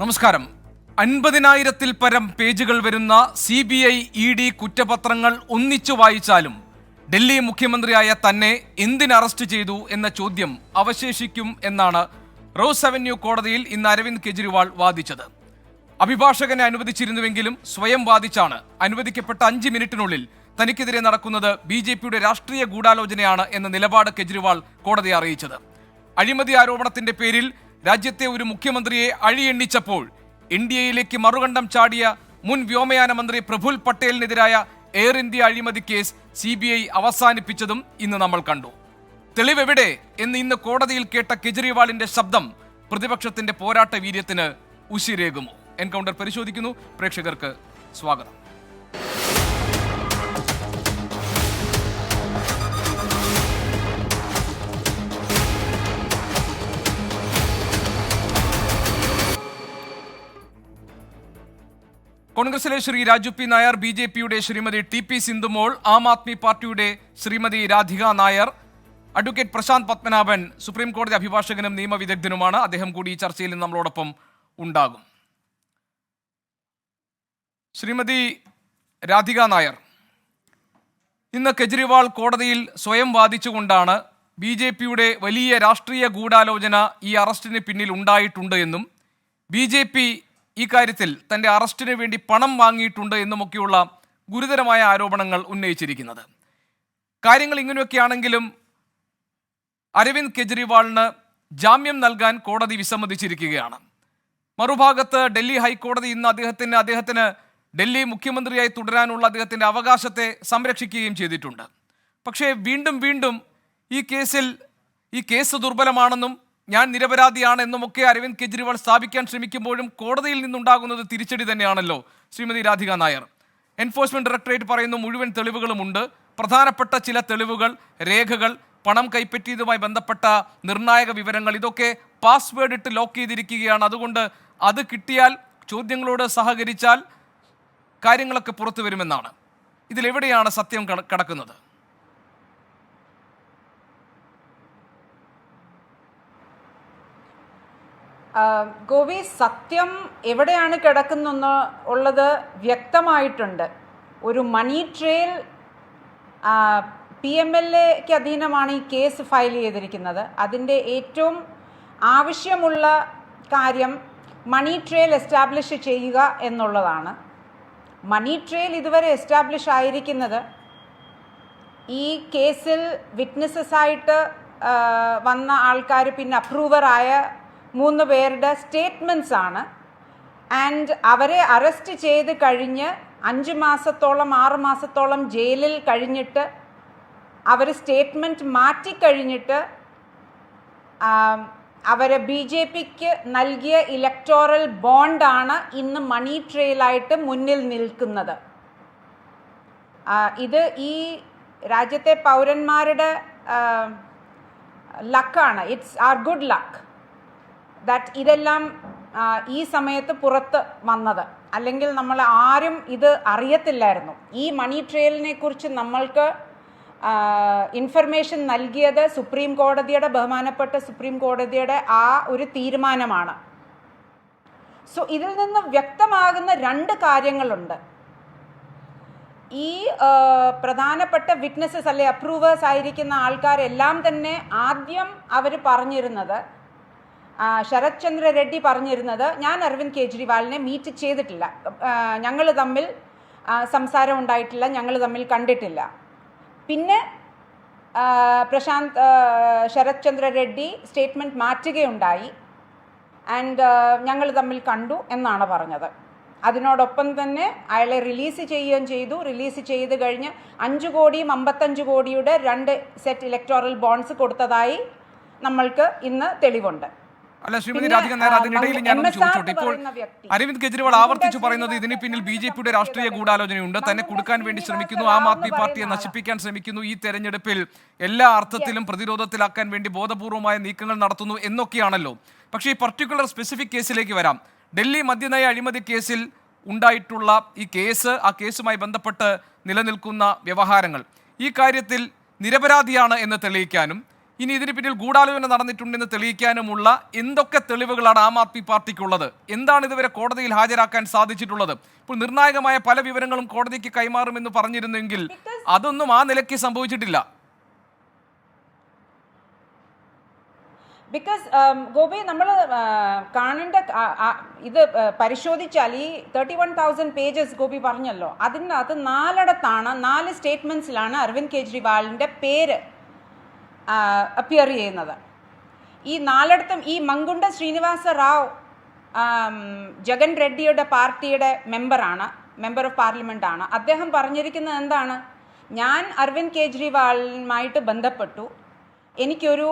നമസ്കാരം. 50,000-ൽ പരം പേജുകൾ വരുന്ന CBI ED കുറ്റപത്രങ്ങൾ ഒന്നിച്ചു വായിച്ചാലും ഡൽഹി മുഖ്യമന്ത്രിയായ തന്നെ എന്തിന് അറസ്റ്റ് ചെയ്തു എന്ന ചോദ്യം അവശേഷിക്കും എന്നാണ് റോസ് അവന്യൂ കോടതിയിൽ ഇന്ന് അരവിന്ദ് കെജ്രിവാൾ വാദിച്ചത്. അഭിഭാഷകനെ അനുവദിച്ചിരുന്നുവെങ്കിലും സ്വയം വാദിച്ചാണ് അനുവദിക്കപ്പെട്ട 5 മിനിറ്റിനുള്ളിൽ തനിക്കെതിരെ നടക്കുന്നത് BJPയുടെ രാഷ്ട്രീയ ഗൂഢാലോചനയാണ് എന്ന നിലപാട് കെജ്രിവാൾ കോടതിയെ അറിയിച്ചത്. അഴിമതി ആരോപണത്തിന്റെ പേരിൽ രാജ്യത്തെ ഒരു മുഖ്യമന്ത്രിയെ അഴിയെണ്ണിച്ചപ്പോൾ ഇന്ത്യയിലേക്ക് മറുകണ്ഠം ചാടിയ മുൻ വ്യോമയാന മന്ത്രി പ്രഫുൽ പട്ടേലിനെതിരായ എയർ ഇന്ത്യ അഴിമതി കേസ് CBI അവസാനിപ്പിച്ചതും ഇന്ന് നമ്മൾ കണ്ടു. തെളിവെവിടെ എന്ന് ഇന്ന് കോടതിയിൽ കേട്ട കെജ്രിവാളിന്റെ ശബ്ദം പ്രതിപക്ഷത്തിന്റെ പോരാട്ട വീര്യത്തിന് ഉശിരേകുമോ? എൻകൗണ്ടർ പരിശോധിക്കുന്നു. പ്രേക്ഷകർക്ക് സ്വാഗതം. കോൺഗ്രസിലെ ശ്രീ രാജു പി നായർ, BJPയുടെ ശ്രീമതി TP സിന്ധുമോൾ, ആം ആദ്മി പാർട്ടിയുടെ ശ്രീമതി രാധിക നായർ, അഡ്വക്കേറ്റ് പ്രശാന്ത് പത്മനാഭൻ സുപ്രീം കോടതി അഭിഭാഷകനും നിയമവിദഗ്ധനുമാണ്. അദ്ദേഹം കൂടി ഈ ചർച്ചയിൽ നമ്മളോടൊപ്പം ഉണ്ടാകും. ശ്രീമതി രാധിക നായർ, ഇന്ന് കെജ്രിവാൾ കോടതിയിൽ സ്വയം വാദിച്ചുകൊണ്ടാണ് BJPയുടെ വലിയ രാഷ്ട്രീയ ഗൂഢാലോചന ഈ അറസ്റ്റിന് പിന്നിൽ ഉണ്ടായിട്ടുണ്ട് എന്നും BJP ഈ കാര്യത്തിൽ തൻ്റെ അറസ്റ്റിന് വേണ്ടി പണം വാങ്ങിയിട്ടുണ്ട് എന്നുമൊക്കെയുള്ള ഗുരുതരമായ ആരോപണങ്ങൾ ഉന്നയിച്ചിരിക്കുന്നത്. കാര്യങ്ങൾ ഇങ്ങനെയൊക്കെയാണെങ്കിലും അരവിന്ദ് കെജ്രിവാളിന് ജാമ്യം നൽകാൻ കോടതി വിസമ്മതിച്ചിരിക്കുകയാണ്. മറുഭാഗത്ത് ഡൽഹി ഹൈക്കോടതി ഇന്ന് അദ്ദേഹത്തിന് ഡൽഹി മുഖ്യമന്ത്രിയായി തുടരാനുള്ള അദ്ദേഹത്തിൻ്റെ അവകാശത്തെ സംരക്ഷിക്കുകയും ചെയ്തിട്ടുണ്ട്. പക്ഷേ വീണ്ടും ഈ കേസ് ദുർബലമാണെന്നും ഞാൻ നിരപരാധിയാണ് എന്നുമൊക്കെ അരവിന്ദ് കെജ്രിവാൾ സ്ഥാപിക്കാൻ ശ്രമിക്കുമ്പോഴും കോടതിയിൽ നിന്നുണ്ടാകുന്നത് തിരിച്ചടി തന്നെയാണല്ലോ. ശ്രീമതി രാധിക നായർ, എൻഫോഴ്സ്മെന്റ് ഡയറക്ടറേറ്റ് പറയുന്നു മുഴുവൻ തെളിവുകളുമുണ്ട്. പ്രധാനപ്പെട്ട ചില തെളിവുകൾ, രേഖകൾ, പണം കൈപ്പറ്റിയതുമായി ബന്ധപ്പെട്ട നിർണായക വിവരങ്ങൾ, ഇതൊക്കെ പാസ്വേഡ് ഇട്ട് ലോക്ക് ചെയ്തിരിക്കുകയാണ്. അതുകൊണ്ട് അത് കിട്ടിയാൽ, ചോദ്യങ്ങളോട് സഹകരിച്ചാൽ കാര്യങ്ങളൊക്കെ പുറത്തു വരുമെന്നാണ്. ഇതിലെവിടെയാണ് സത്യം കടക്കുന്നത്? ഗോപി, സത്യം എവിടെയാണ് കിടക്കുന്നെന്ന് ഉള്ളത് വ്യക്തമായിട്ടുണ്ട്. ഒരു മണി ട്രെയിൽ PMLAക്ക് അധീനമാണ് ഈ കേസ് ഫയൽ ചെയ്തിരിക്കുന്നത്. അതിൻ്റെ ഏറ്റവും ആവശ്യമുള്ള കാര്യം മണി ട്രെയിൽ എസ്റ്റാബ്ലിഷ് ചെയ്യുക എന്നുള്ളതാണ്. മണി ട്രെയിൽ ഇതുവരെ എസ്റ്റാബ്ലിഷ് ആയിരിക്കുന്നത് ഈ കേസിൽ വിറ്റ്നസ്സസായിട്ട് വന്ന ആൾക്കാർ, പിന്നെ അപ്രൂവറായ 3 പേരുടെ സ്റ്റേറ്റ്മെൻറ്റ്സ് ആണ്. ആൻഡ് അവരെ അറസ്റ്റ് ചെയ്ത് കഴിഞ്ഞ് 5 മാസത്തോളം 6 മാസത്തോളം ജയിലിൽ കഴിഞ്ഞിട്ട് അവർ സ്റ്റേറ്റ്മെൻറ്റ് മാറ്റിക്കഴിഞ്ഞിട്ട് അവർ BJPക്ക് നൽകിയ ഇലക്ടോറൽ ബോണ്ടാണ് ഇന്ന് മണി ട്രെയിലായിട്ട് മുന്നിൽ നിൽക്കുന്നത്. ഇത് ഈ രാജ്യത്തെ പൗരന്മാരുടെ ലക്കാണ്. It's our good luck that ഇതെല്ലാം ഈ സമയത്ത് പുറത്ത് വന്നത്. അല്ലെങ്കിൽ നമ്മൾ ആരും ഇത് അറിയത്തില്ലായിരുന്നു. ഈ മണി ട്രെയിലിനെ കുറിച്ച് നമ്മൾക്ക് ഇൻഫർമേഷൻ നൽകിയത് ബഹുമാനപ്പെട്ട സുപ്രീം കോടതിയുടെ ആ ഒരു തീരുമാനമാണ്. സോ ഇതിൽ നിന്ന് വ്യക്തമാകുന്ന 2 കാര്യങ്ങളുണ്ട്. ഈ പ്രധാനപ്പെട്ട വിറ്റ്നസ്സസ് അല്ലെ അപ്രൂവേഴ്സ് ആയിരിക്കുന്ന ആൾക്കാരെല്ലാം തന്നെ ആദ്യം അവർ പറഞ്ഞിരുന്നത്, ശരത് ചന്ദ്ര റെഡ്ഡി പറഞ്ഞിരുന്നത്, ഞാൻ അരവിന്ദ് കെജ്രിവാളിനെ മീറ്റ് ചെയ്തിട്ടില്ല, ഞങ്ങൾ തമ്മിൽ സംസാരം ഉണ്ടായിട്ടില്ല, ഞങ്ങൾ തമ്മിൽ കണ്ടിട്ടില്ല. പിന്നെ ശരത് ചന്ദ്ര റെഡ്ഡി സ്റ്റേറ്റ്മെൻറ്റ് മാറ്റുകയുണ്ടായി, ആൻഡ് ഞങ്ങൾ തമ്മിൽ കണ്ടു എന്നാണ് പറഞ്ഞത്. അതിനോടൊപ്പം തന്നെ അയാളെ റിലീസ് ചെയ്യുകയും ചെയ്തു. റിലീസ് ചെയ്ത് കഴിഞ്ഞ് 5 കോടിയും 55 കോടിയുടെ 2 സെറ്റ് ഇലക്ടോറൽ ബോണ്ട്സ് കൊടുത്തതായി നമ്മൾക്ക് ഇന്ന് തെളിവുണ്ട്. അല്ല ശ്രീമതി രാധിക നായർ, അതിനിടയിൽ ഞാനൊന്ന് ചോദിച്ചോട്ടെ. ഇപ്പോൾ അരവിന്ദ് കെജ്രിവാൾ ആവർത്തിച്ചു പറയുന്നത് ഇതിന് പിന്നിൽ BJPയുടെ രാഷ്ട്രീയ ഗൂഢാലോചനയുണ്ട്, തന്നെ കൊടുക്കാൻ വേണ്ടി ശ്രമിക്കുന്നു, ആം ആദ്മി പാർട്ടിയെ നശിപ്പിക്കാൻ ശ്രമിക്കുന്നു, ഈ തെരഞ്ഞെടുപ്പിൽ എല്ലാ അർത്ഥത്തിലും പ്രതിരോധത്തിലാക്കാൻ വേണ്ടി ബോധപൂർവമായ നീക്കങ്ങൾ നടത്തുന്നു എന്നൊക്കെയാണല്ലോ. പക്ഷേ ഈ പർട്ടിക്കുലർ സ്പെസിഫിക് കേസിലേക്ക് വരാം. ഡൽഹി മദ്യനയ അഴിമതി കേസിൽ ഉണ്ടായിട്ടുള്ള ഈ കേസ്, ആ കേസുമായി ബന്ധപ്പെട്ട് നിലനിൽക്കുന്ന വ്യവഹാരങ്ങൾ, ഈ കാര്യത്തിൽ നിരപരാധിയാണ് എന്ന് തെളിയിക്കാനും ഇനി ഇതിന് പിന്നിൽ ഗൂഢാലോചന നടന്നിട്ടുണ്ടെന്ന് തെളിയിക്കാനുമുള്ള എന്തൊക്കെ തെളിവുകളാണ് ആം ആദ്മി പാർട്ടിക്കുള്ളത്? എന്താണ് ഇതുവരെ കോടതിയിൽ ഹാജരാക്കാൻ സാധിച്ചിട്ടുള്ളത്? ഇപ്പോൾ നിർണായകമായ പല വിവരങ്ങളും കോടതിക്ക് കൈമാറുമെന്ന് പറഞ്ഞിരുന്നെങ്കിൽ അതൊന്നും ആ നിലയ്ക്ക് സംഭവിച്ചിട്ടില്ല. ബിക്കോസ് ഗോപി, നമ്മൾ കാണേണ്ട ഇത് പരിശോധിച്ചാൽ ഈ 31,000 പേജസ് ഗോപി പറഞ്ഞല്ലോ, അതിനകത്ത് 4 സ്റ്റേറ്റ്മെൻറ്റ്സിലാണ് അരവിന്ദ് കെജ്രിവാളിൻ്റെ പേര് അപ്പിയർ ചെയ്യുന്നത്. ഈ 4 ഈ മങ്കുണ്ട ശ്രീനിവാസ റാവ് ജഗൻ റെഡ്ഡിയുടെ പാർട്ടിയുടെ മെമ്പർ ഓഫ് പാർലമെൻ്റ് ആണ്. അദ്ദേഹം പറഞ്ഞിരിക്കുന്നത് എന്താണ്? ഞാൻ അരവിന്ദ് കെജ്രിവാളുമായിട്ട് ബന്ധപ്പെട്ടു, എനിക്കൊരു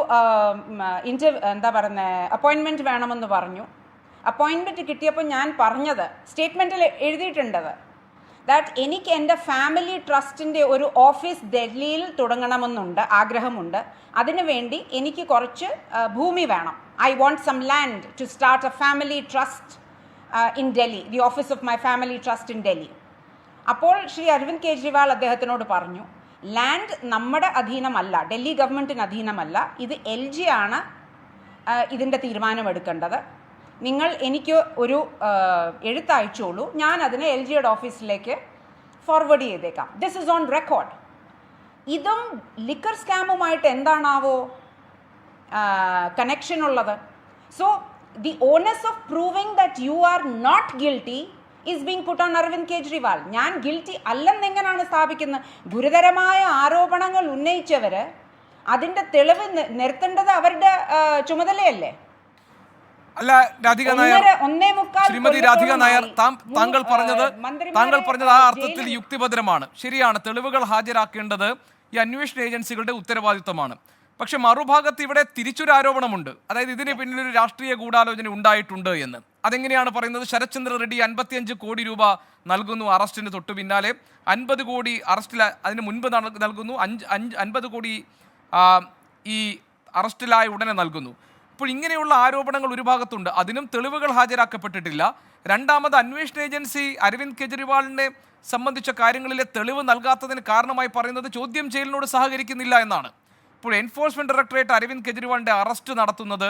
അപ്പോയിൻമെൻറ്റ് വേണമെന്ന് പറഞ്ഞു. അപ്പോയിൻമെൻറ്റ് കിട്ടിയപ്പോൾ ഞാൻ പറഞ്ഞത്, സ്റ്റേറ്റ്മെൻറ്റിൽ എഴുതിയിട്ടുണ്ടത്, ദാറ്റ് എനിക്ക് എൻ്റെ ഫാമിലി ട്രസ്റ്റിൻ്റെ ഒരു ഓഫീസ് ഡൽഹിയിൽ തുടങ്ങണമെന്നുണ്ട്, ആഗ്രഹമുണ്ട്. അതിനുവേണ്ടി എനിക്ക് കുറച്ച് ഭൂമി വേണം. I want some land to start a family trust in Delhi, the office of my family trust in Delhi. അപ്പോൾ ശ്രീ അരവിന്ദ് കെജ്രിവാൾ അദ്ദേഹത്തിനോട് പറഞ്ഞു, ലാൻഡ് നമ്മുടെ അധീനമല്ല, ഡൽഹി ഗവൺമെൻറ്റിന് അധീനമല്ല, ഇത് LG ആണ് ഇതിൻ്റെ തീരുമാനമെടുക്കേണ്ടത്. നിങ്ങൾ എനിക്ക് ഒരു എഴുത്തയച്ചോളൂ, ഞാൻ അതിനെ LGയുടെ ഓഫീസിലേക്ക് ഫോർവേഡ് ചെയ്തേക്കാം. This is on record. ഇതും ലിക്കർ സ്കാമുമായിട്ട് എന്താണാവോ കണക്ഷൻ ഉള്ളത്? So the onus of proving that you are not guilty is being put on Arvind Kejriwal. ഞാൻ ഗിൽറ്റി അല്ലെന്നെങ്ങനെയാണ് സ്ഥാപിക്കുന്നത്? ഗുരുതരമായ ആരോപണങ്ങൾ ഉന്നയിച്ചവർ അതിൻ്റെ തെളിവ് നിർത്തേണ്ടത് അവരുടെ ചുമതലയല്ലേ? അല്ല രാധിക നായർ, ശ്രീമതി രാധിക നായർ, താങ്കൾ പറഞ്ഞത് ആ അർത്ഥത്തിൽ യുക്തിഭദ്രമാണ്, ശരിയാണ്. തെളിവുകൾ ഹാജരാക്കേണ്ടത് ഈ അന്വേഷണ ഏജൻസികളുടെ ഉത്തരവാദിത്തമാണ്. പക്ഷെ മറുഭാഗത്ത് ഇവിടെ തിരിച്ചൊരു ആരോപണമുണ്ട്, അതായത് ഇതിന് പിന്നിലൊരു രാഷ്ട്രീയ ഗൂഢാലോചന ഉണ്ടായിട്ടുണ്ട് എന്ന്. അതെങ്ങനെയാണ് പറയുന്നത്? ശരത്ചന്ദ്ര റെഡ്ഡി 55 കോടി രൂപ നൽകുന്നു അറസ്റ്റിന് തൊട്ടു പിന്നാലെ, 50 കോടി അറസ്റ്റിൽ അതിന് മുൻപ് നൽകുന്നു, 50 കോടി ഈ അറസ്റ്റിലായ ഉടനെ നൽകുന്നു. ഇപ്പോൾ ഇങ്ങനെയുള്ള ആരോപണങ്ങൾ ഒരു ഭാഗത്തുണ്ട്, അതിനും തെളിവുകൾ ഹാജരാക്കപ്പെട്ടിട്ടില്ല. രണ്ടാമത് അന്വേഷണ ഏജൻസി അരവിന്ദ് കെജ്രിവാളിനെ സംബന്ധിച്ച കാര്യങ്ങളിലെ തെളിവ് നൽകാത്തതിന് കാരണമായി പറയുന്നത് ചോദ്യം ചെയ്യലിനോട് സഹകരിക്കുന്നില്ല എന്നാണ്. ഇപ്പോൾ എൻഫോഴ്സ്മെന്റ് ഡയറക്ടറേറ്റ് അരവിന്ദ് കെജ്രിവാളിന്റെ അറസ്റ്റ് നടത്തുന്നത്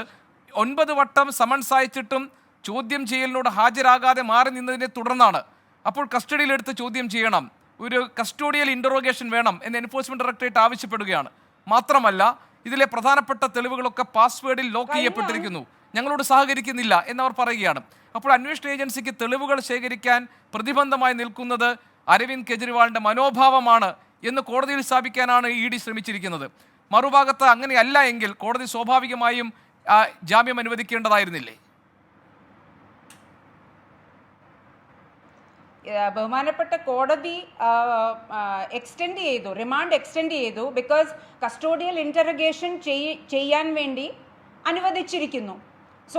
9 വട്ടം സമൻസ് അയച്ചിട്ടും ചോദ്യം ചെയ്യലിനോട് ഹാജരാകാതെ മാറി നിന്നതിനെ തുടർന്നാണ്. അപ്പോൾ കസ്റ്റഡിയിലെടുത്ത് ചോദ്യം ചെയ്യണം, ഒരു കസ്റ്റോഡിയൽ ഇൻറ്ററോഗേഷൻ വേണം എന്ന് എൻഫോഴ്സ്മെന്റ് ഡയറക്ടറേറ്റ് ആവശ്യപ്പെടുകയാണ്. മാത്രമല്ല ഇതിലെ പ്രധാനപ്പെട്ട തെളിവുകളൊക്കെ പാസ്വേഡിൽ ലോക്ക് ചെയ്യപ്പെട്ടിരിക്കുന്നു, ഞങ്ങളോട് സഹകരിക്കുന്നില്ല എന്നവർ പറയുകയാണ്. അപ്പോൾ അന്വേഷണ ഏജൻസിക്ക് തെളിവുകൾ ശേഖരിക്കാൻ പ്രതിബന്ധമായി നിൽക്കുന്നത് അരവിന്ദ് കെജ്രിവാളിന്റെ മനോഭാവമാണ് എന്ന് കോടതിയിൽ സ്ഥാപിക്കാനാണ് ED ശ്രമിച്ചിരിക്കുന്നത്. മറുഭാഗത്ത് അങ്ങനെയല്ല എങ്കിൽ കോടതി സ്വാഭാവികമായും ജാമ്യം അനുവദിക്കേണ്ടതായിരുന്നില്ലേ? ബഹുമാനപ്പെട്ട കോടതി റിമാൻഡ് എക്സ്റ്റെൻഡ് ചെയ്തു. ബിക്കോസ് കസ്റ്റോഡിയൽ ഇൻറ്ററഗേഷൻ ചെയ്യാൻ വേണ്ടി അനുവദിച്ചിരിക്കുന്നു. സോ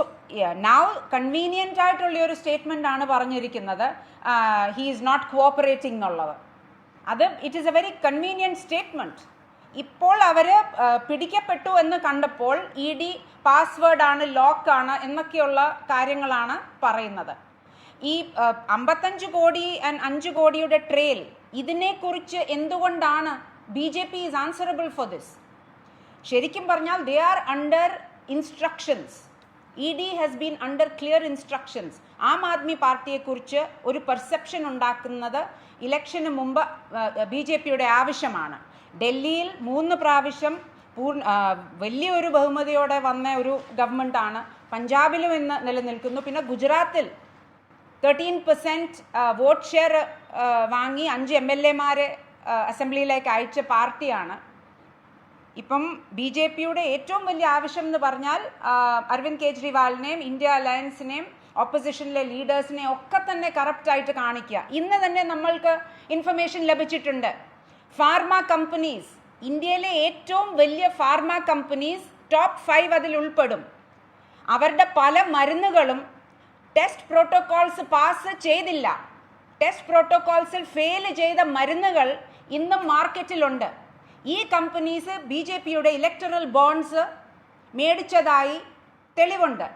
നൗ കൺവീനിയൻ്റ് ആയിട്ടുള്ള ഒരു സ്റ്റേറ്റ്മെൻ്റ് ആണ് പറഞ്ഞിരിക്കുന്നത്, ഹി ഈസ് നോട്ട് കോഓപ്പറേറ്റിംഗ് എന്നുള്ളത്. അത് it is A very convenient statement. ഇപ്പോൾ അവർ പിടിക്കപ്പെട്ടു എന്ന് കണ്ടപ്പോൾ ED പാസ്വേഡാണ്, ലോക്കാണ് എന്നൊക്കെയുള്ള കാര്യങ്ങളാണ് പറയുന്നത്. ഈ 55 കോടി ആൻഡ് 5 കോടിയുടെ ട്രെയിൽ, ഇതിനെക്കുറിച്ച് എന്തുകൊണ്ടാണ് BJP is answerable for this? ശരിക്കും പറഞ്ഞാൽ they are under instructions. ED has been under clear instructions. Aam Aadmi പാർട്ടിയെക്കുറിച്ച് ഒരു പെർസെപ്ഷൻ ഉണ്ടാക്കുന്നത് ഇലക്ഷന് മുമ്പ് BJPയുടെ ആവശ്യമാണ്. ഡൽഹിയിൽ 3 പ്രാവശ്യം വലിയൊരു ബഹുമതിയോടെ വന്ന ഒരു ഗവൺമെൻറ്റാണ്. പഞ്ചാബിലും ഇന്ന് നിലനിൽക്കുന്നു. പിന്നെ ഗുജറാത്തിൽ 13% വോട്ട് ഷെയർ വാങ്ങി 5 MLA-മാരെ അസംബ്ലിയിലേക്ക് അയച്ച പാർട്ടിയാണ്. ഇപ്പം BJPയുടെ ഏറ്റവും വലിയ ആവശ്യം എന്ന് പറഞ്ഞാൽ അരവിന്ദ് കെജ്രിവാളിനെയും ഇന്ത്യ അലയൻസിനെയും ഓപ്പോസിഷനിലെ ലീഡേഴ്സിനെയും ഒക്കെ തന്നെ കറപ്റ്റായിട്ട് കാണിക്കുക. ഇന്ന് തന്നെ നമ്മൾക്ക് ഇൻഫർമേഷൻ ലഭിച്ചിട്ടുണ്ട്, ഫാർമ കമ്പനീസ്, ഇന്ത്യയിലെ ഏറ്റവും വലിയ ഫാർമ കമ്പനീസ് ടോപ്പ് 5 അതിൽ ഉൾപ്പെടും. അവരുടെ പല മരുന്നുകളും ടെസ്റ്റ് പ്രോട്ടോകോൾസ് പാസ് ചെയ്തില്ല. ടെസ്റ്റ് പ്രോട്ടോകോൾസിൽ ഫെയിൽ ചെയ്ത മരുന്നുകൾ ഇന്നും മാർക്കറ്റിലുണ്ട്. ഈ കമ്പനീസ് BJPയുടെ ഇലക്ടറൽ ബോണ്ട്സ് മേടിച്ചതായി തെളിവുണ്ട്.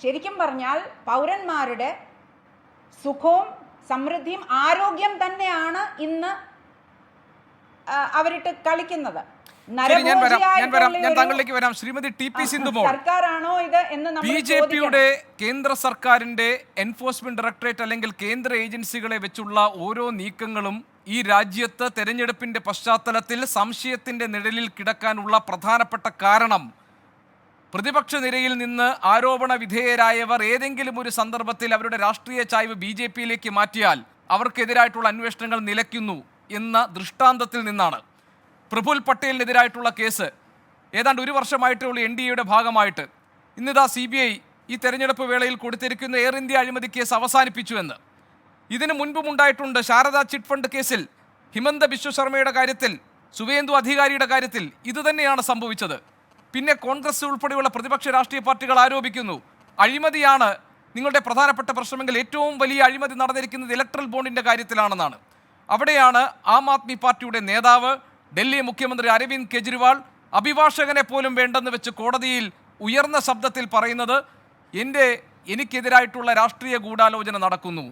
ശരിക്കും പറഞ്ഞാൽ പൗരന്മാരുടെ സുഖവും സമൃദ്ധിയും ആരോഗ്യം തന്നെയാണ് ഇന്ന് അവരിട്ട് കളിക്കുന്നത്. ശരി, ഞാൻ താങ്കളിലേക്ക് വരാം. ശ്രീമതി ടി.പി. സിന്ധുമോൾ, സർക്കാരാണോ ഇത് എന്ന് നമ്മൾ ബി.ജെ.പിയുടെ കേന്ദ്ര സർക്കാരിന്റെ എൻഫോഴ്സ്മെന്റ് ഡയറക്ടറേറ്റ് അല്ലെങ്കിൽ കേന്ദ്ര ഏജൻസികളെ വെച്ചുള്ള ഓരോ നീക്കങ്ങളും ഈ രാജ്യത്ത് തെരഞ്ഞെടുപ്പിന്റെ പശ്ചാത്തലത്തിൽ സംശയത്തിന്റെ നിഴലിൽ കിടക്കാനുള്ള പ്രധാനപ്പെട്ട കാരണം പ്രതിപക്ഷ നിരയിൽ നിന്ന് ആരോപണ വിധേയരായവർ ഏതെങ്കിലും ഒരു സന്ദർഭത്തിൽ അവരുടെ രാഷ്ട്രീയ ചായ്വ് ബി.ജെ.പിയിലേക്ക് മാറ്റിയാൽ അവർക്കെതിരായിട്ടുള്ള അന്വേഷണങ്ങൾ നിലയ്ക്കുന്നു എന്ന ദൃഷ്ടാന്തത്തിൽ നിന്നാണ്. പ്രഫുൽ പട്ടേലിനെതിരായിട്ടുള്ള കേസ് ഏതാണ്ട് ഒരു വർഷമായിട്ടുള്ള NDAയുടെ ഭാഗമായിട്ട് ഇന്നിതാ CBI ഈ തെരഞ്ഞെടുപ്പ് വേളയിൽ കൊടുത്തിരിക്കുന്ന എയർ ഇന്ത്യ അഴിമതി കേസ് അവസാനിപ്പിച്ചുവെന്ന്. ഇതിനു മുൻപും ഉണ്ടായിട്ടുണ്ട്. ശാരദാ ചിറ്റ് ഫണ്ട് കേസിൽ ഹിമന്ത ബിശ്വ ശർമ്മയുടെ കാര്യത്തിൽ, സുവേന്ദു അധികാരിയുടെ കാര്യത്തിൽ ഇത് തന്നെയാണ് സംഭവിച്ചത്. പിന്നെ കോൺഗ്രസ് ഉൾപ്പെടെയുള്ള പ്രതിപക്ഷ രാഷ്ട്രീയ പാർട്ടികൾ ആരോപിക്കുന്നു അഴിമതിയാണ് നിങ്ങളുടെ പ്രധാനപ്പെട്ട പ്രശ്നമെങ്കിൽ ഏറ്റവും വലിയ അഴിമതി നടന്നിരിക്കുന്നത് ഇലക്ട്രൽ ബോണ്ടിന്റെ കാര്യത്തിലാണെന്നാണ്. അവിടെയാണ് ആം ആദ്മി പാർട്ടിയുടെ നേതാവ് ഡൽഹി മുഖ്യമന്ത്രി അരവിന്ദ് കെജ്രിവാൾ അഭിഭാഷകനെ പോലും വേണ്ടെന്ന് വെച്ച് കോടതിയിൽ ഉയർന്ന ശബ്ദത്തിൽ പറയുന്നത് എനിക്കെതിരായിട്ടുള്ള രാഷ്ട്രീയ ഗൂഢാലോചന നടക്കുന്നു.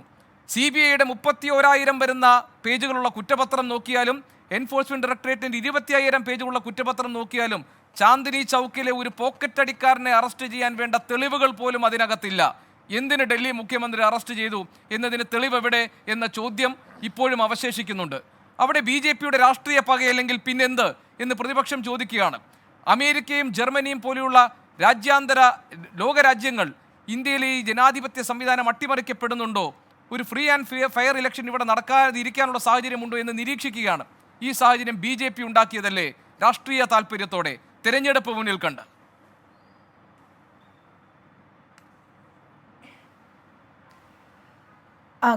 CBIയുടെ 31,000 വരുന്ന പേജുകളുള്ള കുറ്റപത്രം നോക്കിയാലും എൻഫോഴ്സ്മെന്റ് ഡയറക്ടറേറ്റിന്റെ 25,000 പേജുള്ള കുറ്റപത്രം നോക്കിയാലും ചാന്ദിനി ചൗക്കിലെ ഒരു പോക്കറ്റ് അടിക്കാരനെ അറസ്റ്റ് ചെയ്യാൻ വേണ്ട തെളിവുകൾ പോലും അതിനകത്തില്ല. എന്തിന് ഡൽഹി മുഖ്യമന്ത്രി അറസ്റ്റ് ചെയ്തു എന്നതിന് തെളിവ് എവിടെ എന്ന ചോദ്യം ഇപ്പോഴും അവശേഷിക്കുന്നുണ്ട്. അവിടെ ബി.ജെ.പിയുടെ രാഷ്ട്രീയ പകയല്ലെങ്കിൽ പിന്നെന്ത് എന്ന് പ്രതിപക്ഷം ചോദിക്കുകയാണ്. അമേരിക്കയും ജർമ്മനിയും പോലെയുള്ള രാജ്യാന്തര ലോകരാജ്യങ്ങൾ ഇന്ത്യയിലെ ഈ ജനാധിപത്യ സംവിധാനം അട്ടിമറിക്കപ്പെടുന്നുണ്ടോ, ഒരു ഫ്രീ ആൻഡ് ഫെയർ ഇലക്ഷൻ ഇവിടെ നടക്കാതിരിക്കാനുള്ള സാഹചര്യമുണ്ടോ എന്ന് നിരീക്ഷിക്കുകയാണ്. ഈ സാഹചര്യം ബി.ജെ.പി ഉണ്ടാക്കിയതല്ലേ രാഷ്ട്രീയ താല്പര്യത്തോടെ തെരഞ്ഞെടുപ്പ് മുന്നിൽ കണ്ട്?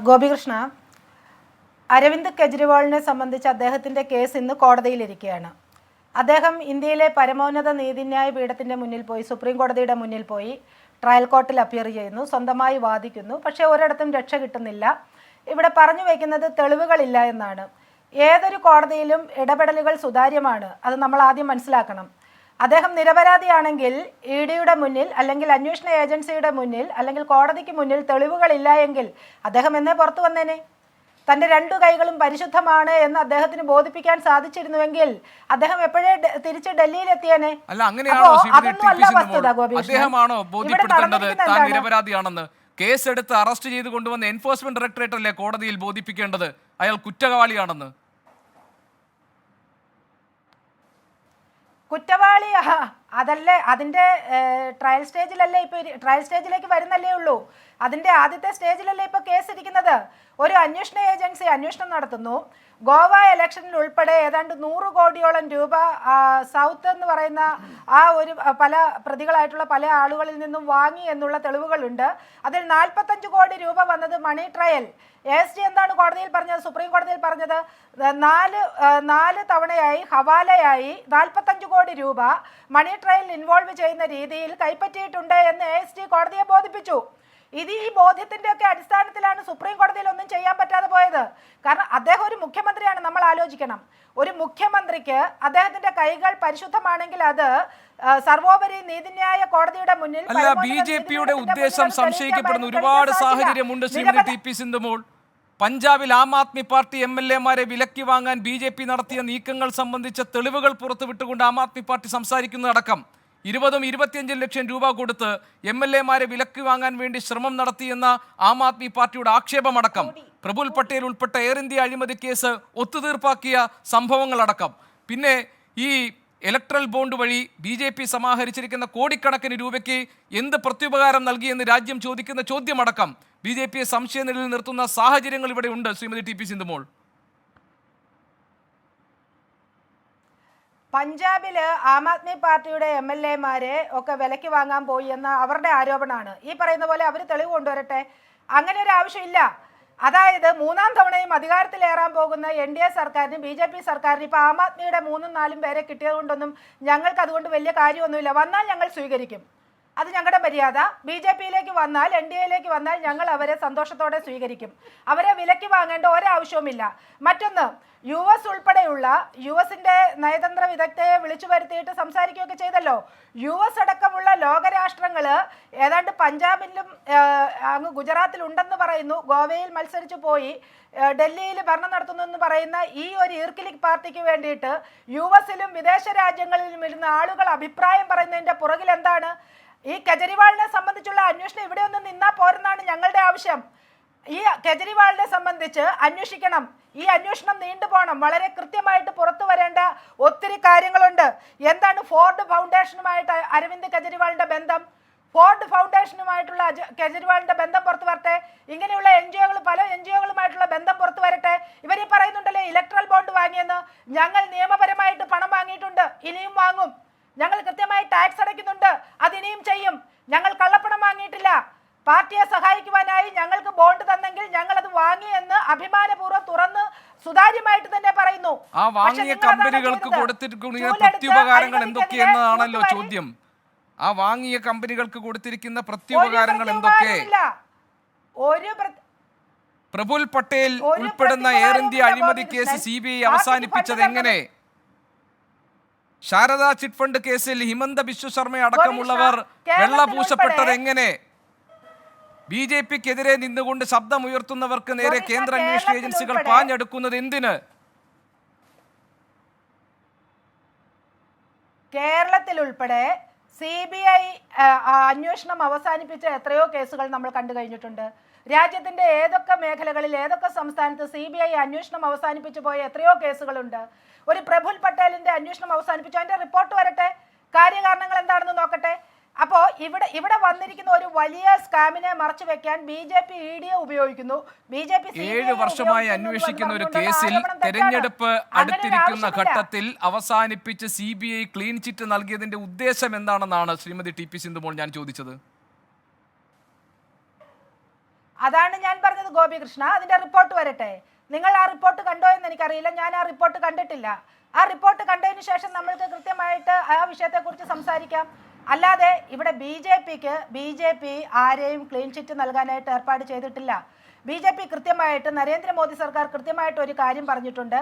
ഗോപികൃഷ്ണ, അരവിന്ദ് കെജ്രിവാളിനെ സംബന്ധിച്ച് അദ്ദേഹത്തിൻ്റെ കേസ് ഇന്ന് കോടതിയിലിരിക്കുകയാണ്. അദ്ദേഹം ഇന്ത്യയിലെ പരമോന്നത നീതിന്യായ പീഠത്തിൻ്റെ മുന്നിൽ പോയി, സുപ്രീം കോടതിയുടെ മുന്നിൽ പോയി ട്രയൽ കോർട്ടിൽ അപ്പിയർ ചെയ്യുന്നു, സ്വന്തമായി വാദിക്കുന്നു. പക്ഷേ ഒരിടത്തും രക്ഷ കിട്ടുന്നില്ല. ഇവിടെ പറഞ്ഞു വയ്ക്കുന്നത് തെളിവുകളില്ല എന്നാണ്. ഏതൊരു കോടതിയിലും ഇടപെടലുകൾ സുതാര്യമാണ്, അത് നമ്മൾ ആദ്യം മനസ്സിലാക്കണം. അദ്ദേഹം നിരപരാധിയാണെങ്കിൽ EDയുടെ മുന്നിൽ അല്ലെങ്കിൽ അന്വേഷണ ഏജൻസിയുടെ മുന്നിൽ അല്ലെങ്കിൽ കോടതിക്ക് മുന്നിൽ തെളിവുകളില്ല എങ്കിൽ അദ്ദേഹം എന്നേ പുറത്തു വന്നേനെ. തൻ്റെ 2 കൈകളും പരിശുദ്ധമാണ് എന്ന് അദ്ദേഹത്തിന് ബോധിപ്പിക്കാൻ സാധിച്ചിരുന്നുവെങ്കിൽ അദ്ദേഹം എപ്പോഴേ തിരിച്ച് ഡൽഹിയിൽ എത്തിയേനെ. അതൊന്നും അല്ല വസ്തുത. നിരപരാധിയാണെന്ന് കേസെടുത്ത് അറസ്റ്റ് ചെയ്ത് കൊണ്ടുവന്ന എൻഫോഴ്സ്മെന്റ് ഡയറക്ടറേറ്റ് അല്ലേ കോടതിയിൽ ബോധിപ്പിക്കേണ്ടത് അയാൾ കുറ്റവാളിയാണെന്ന്? കുറ്റവാളി അതല്ലേ അതിൻ്റെ ട്രയൽ സ്റ്റേജിലല്ലേ ഇപ്പോൾ, ട്രയൽ സ്റ്റേജിലേക്ക് വരുന്നല്ലേ ഉള്ളൂ. അതിൻ്റെ ആദ്യത്തെ സ്റ്റേജിലല്ലേ ഇപ്പോൾ കേസ് ഇരിക്കുന്നത്. ഒരു അന്വേഷണ ഏജൻസി അന്വേഷണം നടത്തുന്നു. ഗോവ ഇലക്ഷനിൽ ഉൾപ്പെടെ ഏതാണ്ട് 100 കോടിയോളം രൂപ സൗത്ത് എന്ന് പറയുന്ന ആ ഒരു പല പ്രതികളായിട്ടുള്ള പല ആളുകളിൽ നിന്നും വാങ്ങി എന്നുള്ള തെളിവുകളുണ്ട്. അതിൽ 45 കോടി രൂപ വന്നത് മണി ട്രയൽ. ASG എന്താണ് കോടതിയിൽ പറഞ്ഞത്, സുപ്രീം കോടതിയിൽ പറഞ്ഞത്? 4 തവണയായി ഹവാലയായി 45 കോടി രൂപ മണി ട്രയലിൽ ഇൻവോൾവ് ചെയ്യുന്ന രീതിയിൽ കൈപ്പറ്റിയിട്ടുണ്ട് എന്ന് ASG കോടതിയെ ബോധിപ്പിച്ചു. ഇത് ഈ ബോധ്യത്തിന്റെ ഒക്കെ അടിസ്ഥാനത്തിലാണ് സുപ്രീം കോടതിയിൽ ഒന്നും ചെയ്യാൻ പറ്റാതെ പോയത്. കാരണം അദ്ദേഹം ഒരു മുഖ്യമന്ത്രിയാണ്. നമ്മൾ ആലോചിക്കണം, ഒരു മുഖ്യമന്ത്രിക്ക് അദ്ദേഹത്തിന്റെ കൈകൾ പരിശുദ്ധമാണെങ്കിൽ അത് സർവോപരി നീതിന്യായ കോടതിയുടെ മുന്നിൽ ബി.ജെ.പിയുടെ ഉദ്ദേശം സംശയിക്കപ്പെടുന്ന ഒരുപാട് സാഹചര്യമുണ്ട്. ശ്രീമതി ടി.പി. സിന്ധുമോൾ, പഞ്ചാബിൽ ആം ആദ്മി പാർട്ടി MLA-മാരെ വിലക്കി വാങ്ങാൻ ബി.ജെ.പി നടത്തിയ നീക്കങ്ങൾ സംബന്ധിച്ച തെളിവുകൾ പുറത്തുവിട്ടുകൊണ്ട് ആം ആദ്മി പാർട്ടി സംസാരിക്കുന്നതടക്കം 20-25 ലക്ഷം രൂപ കൊടുത്ത് MLA-മാരെ വിലക്ക് വാങ്ങാൻ വേണ്ടി ശ്രമം നടത്തിയെന്ന ആം ആദ്മി പാർട്ടിയുടെ ആക്ഷേപമടക്കം, പ്രഫുൽ പട്ടേൽ ഉൾപ്പെട്ട എയർ ഇന്ത്യ അഴിമതി കേസ് ഒത്തുതീർപ്പാക്കിയ സംഭവങ്ങളടക്കം, പിന്നെ ഈ ഇലക്ട്രൽ ബോണ്ട് വഴി ബി.ജെ.പി സമാഹരിച്ചിരിക്കുന്ന കോടിക്കണക്കിന് രൂപയ്ക്ക് എന്ത് പ്രത്യുപകാരം നൽകിയെന്ന് രാജ്യം ചോദിക്കുന്ന ചോദ്യമടക്കം ബി.ജെ.പിയെ സംശയനിഴലിൽ നിർത്തുന്ന സാഹചര്യങ്ങൾ ഇവിടെ ഉണ്ട്. ശ്രീമതി ടി.പി. സിന്ധുമോൾ, പഞ്ചാബില് ആം ആദ്മി പാർട്ടിയുടെ MLA-മാരെ ഒക്കെ വിലയ്ക്ക് വാങ്ങാൻ പോയി എന്ന അവരുടെ ആരോപണമാണ്. ഈ പറയുന്ന പോലെ അവർ തെളിവ് കൊണ്ടുവരട്ടെ. അങ്ങനെ ഒരു ആവശ്യമില്ല. അതായത് 3ാം തവണയും അധികാരത്തിലേറാൻ പോകുന്ന NDA സർക്കാരിന്, BJP സർക്കാരിന് ഇപ്പോൾ ആം ആദ്മിയുടെ 3-4 പേരെ കിട്ടിയതുകൊണ്ടൊന്നും ഞങ്ങൾക്ക് അതുകൊണ്ട് വലിയ കാര്യമൊന്നുമില്ല. വന്നാൽ ഞങ്ങൾ സ്വീകരിക്കും. അത് ഞങ്ങളുടെ മര്യാദ. BJP-യിലേക്ക് വന്നാൽ, NDA-യിലേക്ക് വന്നാൽ ഞങ്ങൾ അവരെ സന്തോഷത്തോടെ സ്വീകരിക്കും. അവരെ വിലയ്ക്ക് വാങ്ങേണ്ട ഒരാവശ്യവുമില്ല. മറ്റൊന്ന്, US ഉൾപ്പെടെയുള്ള US-ന്റെ നയതന്ത്ര വിദഗ്ധയെ വിളിച്ചു വരുത്തിയിട്ട് സംസാരിക്കുകയൊക്കെ ചെയ്തല്ലോ. US അടക്കമുള്ള ലോകരാഷ്ട്രങ്ങൾ ഏതാണ്ട് പഞ്ചാബിലും അങ്ങ് ഗുജറാത്തിലുണ്ടെന്ന് പറയുന്നു, ഗോവയിൽ മത്സരിച്ചു പോയി ഡൽഹിയിൽ ഭരണം നടത്തുന്നു എന്ന് പറയുന്ന ഈ ഒരു ഈർക്കിലിക് പാർട്ടിക്ക് വേണ്ടിയിട്ട് US-ലും വിദേശ രാജ്യങ്ങളിലും ഇരുന്ന ആളുകൾ അഭിപ്രായം പറയുന്നതിൻ്റെ പുറകിൽ എന്താണ്? ഈ കെജ്രിവാളിനെ സംബന്ധിച്ചുള്ള അന്വേഷണം ഇവിടെ ഒന്ന് നിന്നാ പോരെന്നാണ് ഞങ്ങളുടെ ആവശ്യം. ഈ കെജ്രിവാളിനെ സംബന്ധിച്ച് അന്വേഷിക്കണം. ഈ അന്വേഷണം നീണ്ടുപോകണം. വളരെ കൃത്യമായിട്ട് പുറത്തു വരേണ്ട ഒത്തിരി കാര്യങ്ങളുണ്ട്. എന്താണ് ഫോർഡ് ഫൗണ്ടേഷനുമായിട്ട് അരവിന്ദ് കെജ്രിവാളിന്റെ ബന്ധം? ഫോർഡ് ഫൗണ്ടേഷനുമായിട്ടുള്ള കെജ്രിവാളിന്റെ ബന്ധം പുറത്തു വരട്ടെ. ഇങ്ങനെയുള്ള NGO-കൾ, പല NGO-കളുമായിട്ടുള്ള ബന്ധം പുറത്തു വരട്ടെ. ഇവർ പറയുന്നുണ്ടല്ലേ ഇലക്ട്രൽ ബോണ്ട് വാങ്ങിയെന്ന്. ഞങ്ങൾ നിയമപരമായിട്ട് പണം വാങ്ങിയിട്ടുണ്ട്, ഇനിയും വാങ്ങും. ഞങ്ങൾ കൃത്യമായി ടാക്സ് അടയ്ക്കുന്നുണ്ട്, അതിനിയും ചെയ്യും. ഞങ്ങൾ കള്ളപ്പണം വാങ്ങിയിട്ടില്ല. പാർട്ടിയെ സഹായിക്കുവാനായി ഞങ്ങൾക്ക് ബോണ്ട് തന്നെങ്കിൽ ഞങ്ങൾ അത് വാങ്ങി എന്ന് അഭിമാനപൂർവ്വം തുറന്ന് സുതാര്യമായിട്ട് തന്നെ പറയുന്നു. ആ വാങ്ങിയ കമ്പനികൾക്ക് കൊടുത്തിരിക്കുന്ന പ്രത്യുപകാരങ്ങൾ എന്തൊക്കെയെന്നാണല്ലോ ചോദ്യം. ആ വാങ്ങിയ കമ്പനികൾക്ക് കൊടുത്തിരിക്കുന്ന പ്രത്യുപകാരങ്ങൾ എന്തൊക്കെ? പ്രഫുൽ പട്ടേൽ ഉൾപ്പെടുന്ന എയർ ഇന്ത്യ അഴിമതി കേസ് CBI അവസാനിപ്പിച്ചത് എങ്ങനെ? ശാരദാ ചിറ്റ് ഫണ്ട് കേസിൽ ഹിമന്ത ബിശ്വ ശർമ്മ അടക്കമുള്ളവർ വെള്ളപൂശപ്പെട്ടത് എങ്ങനെ? BJP-ക്കെതിരെ നിന്നുകൊണ്ട് ശബ്ദമുയർത്തുന്നവർക്ക് നേരെ കേന്ദ്ര അന്വേഷണ ഏജൻസികൾ പാഞ്ഞെടുക്കുന്നത് എന്തിന്? കേരളത്തിൽ ഉൾപ്പെടെ CBI അന്വേഷണം അവസാനിപ്പിച്ച എത്രയോ കേസുകൾ നമ്മൾ കണ്ടു കഴിഞ്ഞിട്ടുണ്ട്. രാജ്യത്തിന്റെ ഏതൊക്കെ മേഖലകളിൽ, ഏതൊക്കെ സംസ്ഥാനത്ത് CBI അന്വേഷണം അവസാനിപ്പിച്ചു പോയ എത്രയോ കേസുകളുണ്ട്. ഒരു പ്രഫുൽ പട്ടേലിന്റെ അന്വേഷണം അവസാനിപ്പിച്ചു, അതിന്റെ റിപ്പോർട്ട് വരട്ടെ, കാര്യകാരണങ്ങൾ എന്താണെന്ന് നോക്കട്ടെ. അപ്പോൾ ഇവിടെ വന്നിരിക്കുന്ന ഒരു വലിയ സ്കാമിനെ മറച്ചു വെക്കാൻ BJP ED ഉപയോഗിക്കുന്നു. BJP 7 വർഷമായി അന്വേഷിക്കുന്ന ഒരു കേസിൽ തെരഞ്ഞെടുപ്പ് അടുത്തിരിക്കുന്ന ഘട്ടത്തിൽ അവസാനിപ്പിച്ച് CBI ക്ലീൻ ചിറ്റ് നൽകിയതിന്റെ ഉദ്ദേശം എന്താണെന്നാണ് ശ്രീമതി TP സിന്ധുമോൾ ഞാൻ ചോദിച്ചത്. അതാണ് ഞാൻ പറഞ്ഞത് ഗോപികൃഷ്ണ. അതിന്റെ റിപ്പോർട്ട് വരട്ടെ. നിങ്ങൾ ആ റിപ്പോർട്ട് കണ്ടോ എന്ന് എനിക്കറിയില്ല. ഞാൻ ആ റിപ്പോർട്ട് കണ്ടിട്ടില്ല. ആ റിപ്പോർട്ട് കണ്ടതിന് ശേഷം നമ്മൾക്ക് കൃത്യമായിട്ട് ആ വിഷയത്തെക്കുറിച്ച് സംസാരിക്കാം. അല്ലാതെ ഇവിടെ BJP ആരെയും ക്ലീൻ ചിറ്റ് നൽകാനായിട്ട് ഏർപ്പാട് ചെയ്തിട്ടില്ല. BJP കൃത്യമായിട്ട്, നരേന്ദ്രമോദി സർക്കാർ കൃത്യമായിട്ട് ഒരു കാര്യം പറഞ്ഞിട്ടുണ്ട്.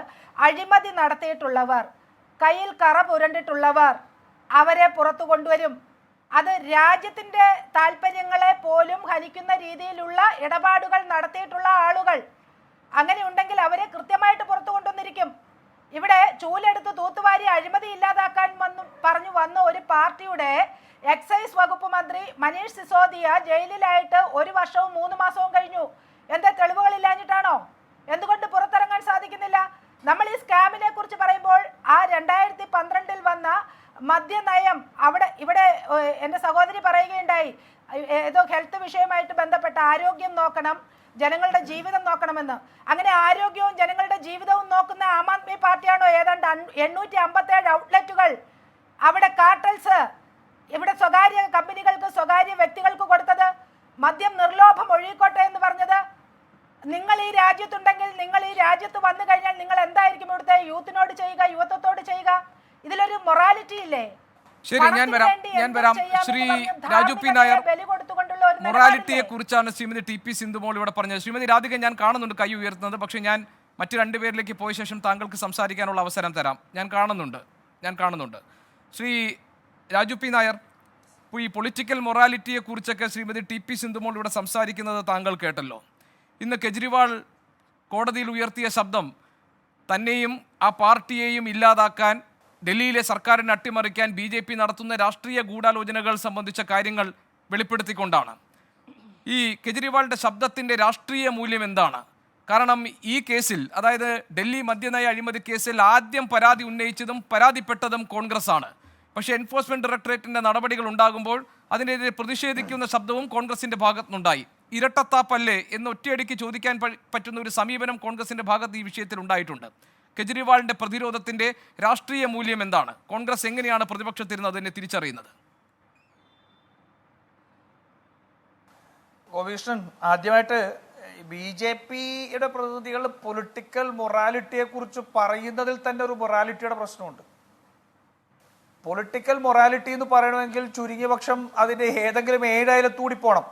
അഴിമതി നടത്തിയിട്ടുള്ളവർ, കയ്യിൽ കറ പുരണ്ടിട്ടുള്ളവർ, അവരെ പുറത്തു കൊണ്ടുവരും. അത് രാജ്യത്തിൻ്റെ താല്പര്യങ്ങളെ പോലും ഹനിക്കുന്ന രീതിയിലുള്ള ഇടപാടുകൾ നടത്തിയിട്ടുള്ള ആളുകൾ അങ്ങനെ ഉണ്ടെങ്കിൽ അവരെ കൃത്യമായിട്ട് പുറത്തു കൊണ്ടുവന്നിരിക്കും. ഇവിടെ ചൂലെടുത്ത് തൂത്തുവാരി അഴിമതി ഇല്ലാതാക്കാൻ പറഞ്ഞു വന്ന ഒരു പാർട്ടിയുടെ എക്സൈസ് വകുപ്പ് മന്ത്രി മനീഷ് സിസോദിയ ജയിലിലായിട്ട് 1 വർഷവും 3 മാസവും കഴിഞ്ഞു. എന്താ തെളിവുകളില്ലാഞ്ഞിട്ടാണോ? എന്തുകൊണ്ട് പുറത്തിറങ്ങാൻ സാധിക്കുന്നില്ല? നമ്മൾ ഈ സ്കാമിനെ കുറിച്ച് പറയുമ്പോൾ ആ 2012 വന്ന മദ്യനയം, ഇവിടെ എൻ്റെ സഹോദരി പറയുകയുണ്ടായി, ഏതോ ഹെൽത്ത് വിഷയമായിട്ട് ബന്ധപ്പെട്ട ആരോഗ്യം നോക്കണം, ജനങ്ങളുടെ ജീവിതം നോക്കണമെന്ന്. അങ്ങനെ ആരോഗ്യവും ജനങ്ങളുടെ ജീവിതവും നോക്കുന്ന ആം ആദ്മി പാർട്ടിയാണോ ഏതാണ്ട് 857 ഔട്ട്ലെറ്റുകൾ അവിടെ കാർട്ടൽസ്, ഇവിടെ സ്വകാര്യ കമ്പനികൾക്ക്, സ്വകാര്യ വ്യക്തികൾക്ക് കൊടുത്തത്? മദ്യം നിർലോഭം ഒഴുകിക്കോട്ടെ എന്ന് പറഞ്ഞത്? നിങ്ങൾ ഈ രാജ്യത്തുണ്ടെങ്കിൽ, നിങ്ങൾ ഈ രാജ്യത്ത് വന്നു കഴിഞ്ഞാൽ നിങ്ങൾ എന്തായിരിക്കും ഇവിടുത്തെ യൂത്തിനോട് ചെയ്യുക, യുവത്വത്തോട് ചെയ്യുക? ഇതിലൊരു മൊറാലിറ്റി ഇല്ലേ? ശരി, ഞാൻ വരാം. ശ്രീ രാജു പി നായർ, മൊറാലിറ്റിയെ കുറിച്ചാണ് ശ്രീമതി TP സിന്ധുമോൾ ഇവിടെ പറഞ്ഞത്. ശ്രീമതി രാധിക, ഞാൻ കാണുന്നുണ്ട് കൈ ഉയർത്തുന്നത്. പക്ഷേ ഞാൻ മറ്റു 2 പേരിലേക്ക് പോയ ശേഷം താങ്കൾക്ക് സംസാരിക്കാനുള്ള അവസരം തരാം. ഞാൻ കാണുന്നുണ്ട്. ശ്രീ രാജു പി നായർ, ഇപ്പോൾ ഈ പൊളിറ്റിക്കൽ മൊറാലിറ്റിയെ കുറിച്ചൊക്കെ ശ്രീമതി TP സിന്ധുമോൾ ഇവിടെ സംസാരിക്കുന്നത് താങ്കൾ കേട്ടല്ലോ. ഇന്ന് കെജ്രിവാൾ കോടതിയിൽ ഉയർത്തിയ ശബ്ദം തന്നെയും ആ പാർട്ടിയെയും ഇല്ലാതാക്കാൻ, ഡൽഹിയിലെ സർക്കാരിനെ അട്ടിമറിക്കാൻ BJP നടത്തുന്ന രാഷ്ട്രീയ ഗൂഢാലോചനകൾ സംബന്ധിച്ച കാര്യങ്ങൾ വെളിപ്പെടുത്തിക്കൊണ്ടാണ്. ഈ കെജ്രിവാളിൻ്റെ ശബ്ദത്തിൻ്റെ രാഷ്ട്രീയ മൂല്യം എന്താണ്? കാരണം ഈ കേസിൽ, അതായത് ഡൽഹി മദ്യനയ അഴിമതി കേസിൽ ആദ്യം പരാതി ഉന്നയിച്ചതും പരാതിപ്പെട്ടതും കോൺഗ്രസ് ആണ്. പക്ഷേ എൻഫോഴ്സ്മെന്റ് ഡയറക്ടറേറ്റിൻ്റെ നടപടികൾ ഉണ്ടാകുമ്പോൾ അതിനെതിരെ പ്രതിഷേധിക്കുന്ന ശബ്ദവും കോൺഗ്രസിൻ്റെ ഭാഗത്തുനിന്നുണ്ടായി. ഇരട്ടത്താപ്പല്ലേ എന്ന് ഒറ്റയടിക്ക് ചോദിക്കാൻ പറ്റുന്ന ഒരു സമീപനം കോൺഗ്രസിൻ്റെ ഭാഗത്ത് ഈ വിഷയത്തിൽ ഉണ്ടായിട്ടുണ്ട്. കെജ്രിവാളിൻ്റെ പ്രതിരോധത്തിൻ്റെ രാഷ്ട്രീയ മൂല്യം എന്താണ്? കോൺഗ്രസ് എങ്ങനെയാണ് പ്രതിപക്ഷത്തിരുന്ന് അതിനെ തിരിച്ചറിയുന്നത്? ഗോപികൃഷ്ണൻ, ആദ്യമായിട്ട് BJPയുടെ പ്രതിനിധികൾ പൊളിറ്റിക്കൽ മൊറാലിറ്റിയെ കുറിച്ച് പറയുന്നതിൽ തന്നെ ഒരു മൊറാലിറ്റിയുടെ പ്രശ്നമുണ്ട്. പൊളിറ്റിക്കൽ മൊറാലിറ്റി എന്ന് പറയണമെങ്കിൽ ചുരുങ്ങിയ പക്ഷം അതിന്റെ ഏതെങ്കിലും 7 അയലത്തൂടി പോണം.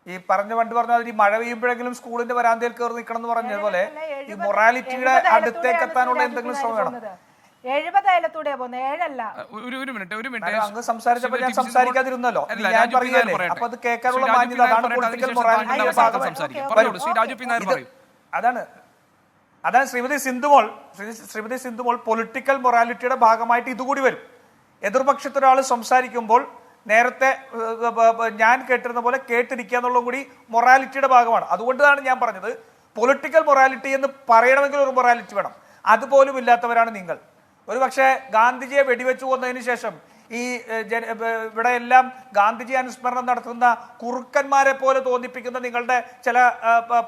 ഈ പണ്ട് പറഞ്ഞാൽ ഈ മഴ പെയ്യുമ്പോഴെങ്കിലും സ്കൂളിന്റെ വരാന്തയിൽ കയറി നിൽക്കണം എന്ന് പറഞ്ഞതുപോലെ ഈ മൊറാലിറ്റിയുടെ അടുത്തേക്ക് എത്താനുള്ള എന്തെങ്കിലും ശ്രമം വേണം. 70 അയലത്തൂടെ പോകുന്നത് 7 അല്ല. ഒരു മിനിറ്റ് അങ്ങ് സംസാരിച്ചപ്പോൾ ഞാൻ സംസാരിക്കാതിരുന്നല്ലോ. ഞാൻ പറയുകയല്ലേ, അപ്പൊ അത് കേൾക്കാനുള്ള മാന്യത അതാണ് പൊളിറ്റിക്കൽ മൊറാലിറ്റിയുടെ ഭാഗം. അതാണ് ശ്രീമതി സിന്ധുമോൾ പൊളിറ്റിക്കൽ മൊറാലിറ്റിയുടെ ഭാഗമായിട്ട് ഇതുകൂടി വരും. എതിർപക്ഷത്തൊരാൾ സംസാരിക്കുമ്പോൾ നേരത്തെ ഞാൻ കേട്ടിരുന്ന പോലെ കേട്ടിരിക്കുക എന്നുള്ളതും കൂടി മൊറാലിറ്റിയുടെ ഭാഗമാണ്. അതുകൊണ്ടാണ് ഞാൻ പറഞ്ഞത് പൊളിറ്റിക്കൽ മൊറാലിറ്റി എന്ന് പറയണമെങ്കിൽ ഒരു മൊറാലിറ്റി വേണം. അതുപോലും ഇല്ലാത്തവരാണ് നിങ്ങൾ. ഒരു പക്ഷേ ഗാന്ധിജിയെ വെടിവെച്ചു കൊന്നതിന് ശേഷം ഈ ഇവിടെ എല്ലാം ഗാന്ധിജി അനുസ്മരണം നടത്തുന്ന കുറുക്കന്മാരെ പോലെ തോന്നിപ്പിക്കുന്ന നിങ്ങളുടെ ചില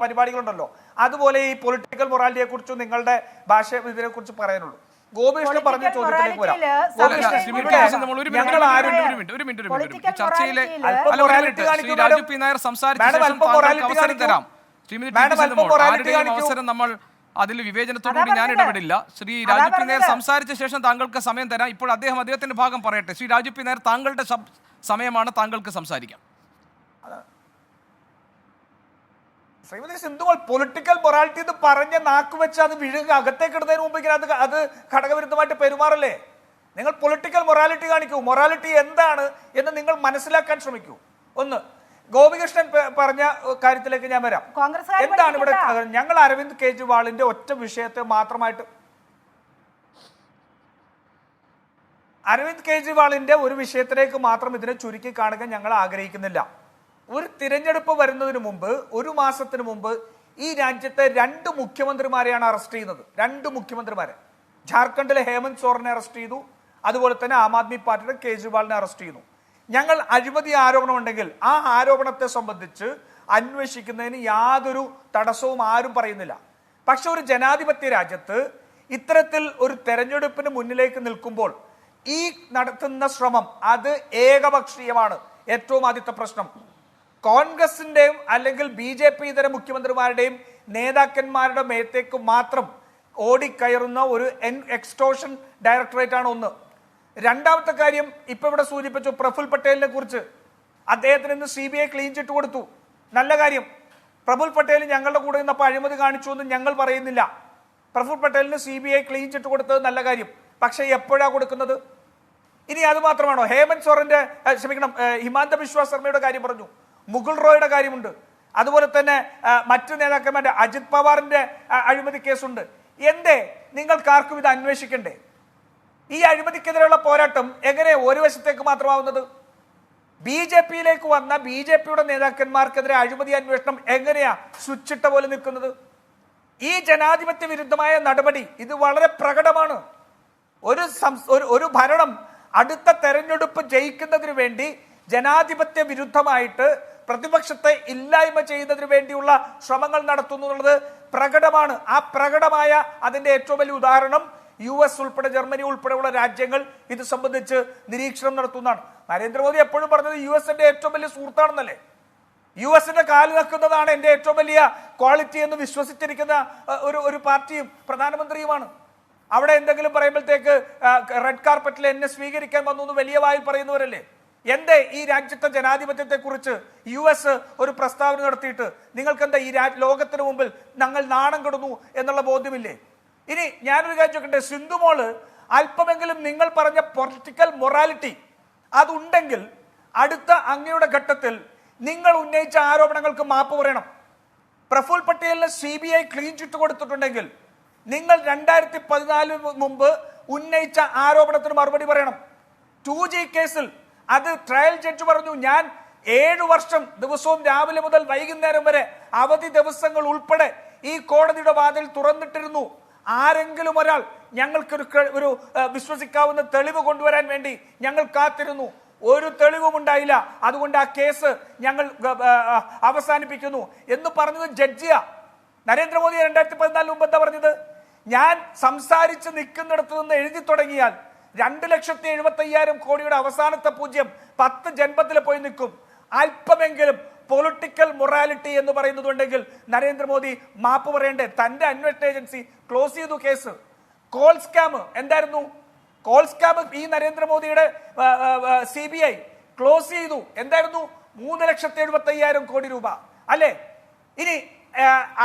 പരിപാടികളുണ്ടല്ലോ, അതുപോലെ ഈ പൊളിറ്റിക്കൽ മൊറാലിറ്റിയെ കുറിച്ചും നിങ്ങളുടെ ഭാഷ ഇതിനെ കുറിച്ച് പറയാനുള്ളൂ. ഗോപികൃഷ്ണൻ പറഞ്ഞ ചോദ്യത്തിലേക്ക് വരാം. അവസരം നമ്മൾ അതിൽ വിവേചനത്തോടുകൂടി ഞാൻ ഇടപെടില്ല. ശ്രീ രാജു പി നായർ സംസാരിച്ച ശേഷം താങ്കൾക്ക് സമയം തരാം. ഇപ്പോൾ അദ്ദേഹത്തിന്റെ ഭാഗം പറയട്ടെ. ശ്രീ രാജു പി നായർ, താങ്കളുടെ സമയമാണ്, താങ്കൾക്ക് സംസാരിക്കാം. ശ്രീമതി സിന്ധുമോൾ പൊളിറ്റിക്കൽ മൊറാലിറ്റി എന്ന് പറഞ്ഞ നാക്ക് വെച്ച് അത് വിഴുങ്ങ അകത്തേക്ക് ഇടുന്നതിന് മുമ്പ് അത് ഘടകവിരുദ്ധമായിട്ട് പെരുമാറല്ലേ? നിങ്ങൾ പൊളിറ്റിക്കൽ മൊറാലിറ്റി കാണിക്കൂ. മൊറാലിറ്റി എന്താണ് എന്ന് നിങ്ങൾ മനസ്സിലാക്കാൻ ശ്രമിക്കൂ. ഒന്ന്, ഗോപികൃഷ്ണൻ പറഞ്ഞ കാര്യത്തിലേക്ക് ഞാൻ വരാം. എന്താണ് ഇവിടെ ഞങ്ങൾ അരവിന്ദ് കെജ്രിവാളിന്റെ ഒറ്റ വിഷയത്തെ മാത്രമായിട്ട് അരവിന്ദ് കെജ്രിവാളിന്റെ ഒരു വിഷയത്തിലേക്ക് മാത്രം ഇതിനെ ചുരുക്കി കാണുക ഞങ്ങൾ ആഗ്രഹിക്കുന്നില്ല. ഒരു തിരഞ്ഞെടുപ്പ് വരുന്നതിന് മുമ്പ്, ഒരു മാസത്തിന് മുമ്പ് ഈ രാജ്യത്തെ 2 മുഖ്യമന്ത്രിമാരെയാണ് അറസ്റ്റ് ചെയ്യുന്നത്. 2 മുഖ്യമന്ത്രിമാരെ. ജാർഖണ്ഡിലെ ഹേമന്ത് സോറനെ അറസ്റ്റ് ചെയ്തു, അതുപോലെ തന്നെ ആം ആദ്മി പാർട്ടിയുടെ കേജ്രിവാളിനെ അറസ്റ്റ് ചെയ്യുന്നു. ഞങ്ങൾ അഴിമതി ആരോപണം ഉണ്ടെങ്കിൽ ആ ആരോപണത്തെ സംബന്ധിച്ച് അന്വേഷിക്കുന്നതിന് യാതൊരു തടസ്സവും ആരും പറയുന്നില്ല. പക്ഷെ ഒരു ജനാധിപത്യ രാജ്യത്ത് ഇത്തരത്തിൽ ഒരു തെരഞ്ഞെടുപ്പിന് മുന്നിലേക്ക് നിൽക്കുമ്പോൾ ഈ നടത്തുന്ന ശ്രമം അത് ഏകപക്ഷീയമാണ്. ഏറ്റവും ആദ്യത്തെ പ്രശ്നം കോൺഗ്രസിന്റെയും അല്ലെങ്കിൽ BJP ഇതര മുഖ്യമന്ത്രിമാരുടെയും നേതാക്കന്മാരുടെ മേത്തേക്ക് മാത്രം ഓടിക്കയറുന്ന ഒരു എക്സ്റ്റോഷൻ ഡയറക്ടറേറ്റ് ആണ് ഒന്ന്. രണ്ടാമത്തെ കാര്യം, ഇപ്പൊ ഇവിടെ സൂചിപ്പിച്ചു പ്രഫുൽ പട്ടേലിനെ കുറിച്ച്. അദ്ദേഹത്തിന് ഇന്ന് CBI ക്ലീൻ ചിറ്റ് കൊടുത്തു. നല്ല കാര്യം. പ്രഫുൽ പട്ടേൽ ഞങ്ങളുടെ കൂടെ നിന്നപ്പോൾ അഴിമതി കാണിച്ചു എന്ന് ഞങ്ങൾ പറയുന്നില്ല. പ്രഫുൽ പട്ടേലിന് CBI ക്ലീൻ ചിറ്റ് കൊടുത്തത് നല്ല കാര്യം. പക്ഷെ എപ്പോഴാണ് കൊടുക്കുന്നത്? ഇനി അത് മാത്രമാണോ? ഹേമന്ത് സോറന്റെ ഹിമാന്ത ബിശ്വ ശർമ്മയുടെ കാര്യം പറഞ്ഞു, മുകുൾ റോയുടെ കാര്യമുണ്ട്, അതുപോലെ തന്നെ മറ്റു നേതാക്കന്മാരുടെ അജിത് പവാറിന്റെ അഴിമതി കേസുണ്ട്. എന്തേ നിങ്ങൾക്കാർക്കും ഇത് അന്വേഷിക്കണ്ടേ? ഈ അഴിമതിക്കെതിരെയുള്ള പോരാട്ടം എങ്ങനെ ഒരു വശത്തേക്ക് മാത്രമാവുന്നത്? BJPയിലേക്ക് വന്ന BJPയുടെ നേതാക്കന്മാർക്കെതിരെ അഴിമതി അന്വേഷണം എങ്ങനെയാ സ്വിച്ചിട്ട പോലെ നിൽക്കുന്നത്? ഈ ജനാധിപത്യ വിരുദ്ധമായ നടപടി ഇത് വളരെ പ്രകടമാണ്. ഒരു ഭരണം അടുത്ത തെരഞ്ഞെടുപ്പ് ജയിക്കുന്നതിന് വേണ്ടി ജനാധിപത്യ വിരുദ്ധമായിട്ട് പ്രതിപക്ഷത്തെ ഇല്ലായ്മ ചെയ്യുന്നതിന് വേണ്ടിയുള്ള ശ്രമങ്ങൾ നടത്തുന്നു എന്നുള്ളത് പ്രകടമാണ്. ആ പ്രകടമായ അതിന്റെ ഏറ്റവും വലിയ ഉദാഹരണം US ഉൾപ്പെടെ ജർമ്മനി ഉൾപ്പെടെയുള്ള രാജ്യങ്ങൾ ഇത് സംബന്ധിച്ച് നിരീക്ഷണം നടത്തുന്നതാണ്. നരേന്ദ്രമോദി എപ്പോഴും പറഞ്ഞത് US-ന്റെ ഏറ്റവും വലിയ സുഹൃത്താണെന്നല്ലേ. US-ന്റെ കാല് നിൽക്കുന്നതാണ് എൻ്റെ ഏറ്റവും വലിയ ക്വാളിറ്റി എന്ന് വിശ്വസിച്ചിരിക്കുന്ന ഒരു പാർട്ടിയും പ്രധാനമന്ത്രിയുമാണ്. അവിടെ എന്തെങ്കിലും പറയുമ്പോഴത്തേക്ക് റെഡ് കാർപ്പറ്റിൽ എന്നെ സ്വീകരിക്കാൻ വന്നു എന്ന് വലിയ വായിൽ പറയുന്നവരല്ലേ. എന്തേ ഈ രാജ്യത്തെ ജനാധിപത്യത്തെ കുറിച്ച് US ഒരു പ്രസ്താവന നടത്തിയിട്ട് നിങ്ങൾക്ക് എന്താ ഈ ലോകത്തിന് മുമ്പിൽ ഞങ്ങൾ നാണം കെടുന്നു എന്നുള്ള ബോധ്യമില്ലേ? ഇനി ഞാനൊരു കാര്യം ചോദിക്കട്ടെ, സിന്ധുമോള് അല്പമെങ്കിലും നിങ്ങൾ പറഞ്ഞ പൊളിറ്റിക്കൽ മൊറാലിറ്റി അതുണ്ടെങ്കിൽ അടുത്ത അങ്ങയുടെ ഘട്ടത്തിൽ നിങ്ങൾ ഉന്നയിച്ച ആരോപണങ്ങൾക്ക് മാപ്പ് പറയണം. പ്രഫുൽ പട്ടേലിന് CBI ക്ലീൻ ചിറ്റ് കൊടുത്തിട്ടുണ്ടെങ്കിൽ നിങ്ങൾ 2014 മുമ്പ് ഉന്നയിച്ച ആരോപണത്തിന് മറുപടി പറയണം. 2G കേസിൽ അത് ട്രയൽ ജഡ്ജ് പറഞ്ഞു, ഞാൻ 7 വർഷം ദിവസവും രാവിലെ മുതൽ വൈകുന്നേരം വരെ അവധി ദിവസങ്ങൾ ഉൾപ്പെടെ ഈ കോടതിയുടെ വാതിൽ തുറന്നിട്ടിരുന്നു. ആരെങ്കിലും ഒരാൾ ഞങ്ങൾക്കൊരു വിശ്വസിക്കാവുന്ന തെളിവ് കൊണ്ടുവരാൻ വേണ്ടി ഞങ്ങൾ കാത്തിരുന്നു. ഒരു തെളിവും ഉണ്ടായില്ല. അതുകൊണ്ട് ആ കേസ് ഞങ്ങൾ അവസാനിപ്പിക്കുന്നു എന്ന് പറഞ്ഞത് ജഡ്ജിയാ. നരേന്ദ്രമോദി 2014 മുമ്പ് എന്താ പറഞ്ഞത്? ഞാൻ സംസാരിച്ച് നിൽക്കുന്നിടത്ത് നിന്ന് എഴുതി തുടങ്ങിയാൽ 2,75,000 കോടിയുടെ അവസാനത്തെ പൂജ്യം 10 ജന്മത്തിൽ പോയി നിൽക്കും. അല്പമെങ്കിലും പൊളിറ്റിക്കൽ മൊറാലിറ്റി എന്ന് പറയുന്നതുണ്ടെങ്കിൽ നരേന്ദ്രമോദി മാപ്പ് പറയണ്ടേ? തന്റെ അന്വേഷണ ഏജൻസി ക്ലോസ് ചെയ്തു കേസ്. കോൾ സ്കാം എന്തായിരുന്നു? കോൾ സ്കാം ഈ നരേന്ദ്രമോദിയുടെ CBI ക്ലോസ് ചെയ്തു. എന്തായിരുന്നു? 3,75,000 കോടി രൂപ അല്ലേ? ഇനി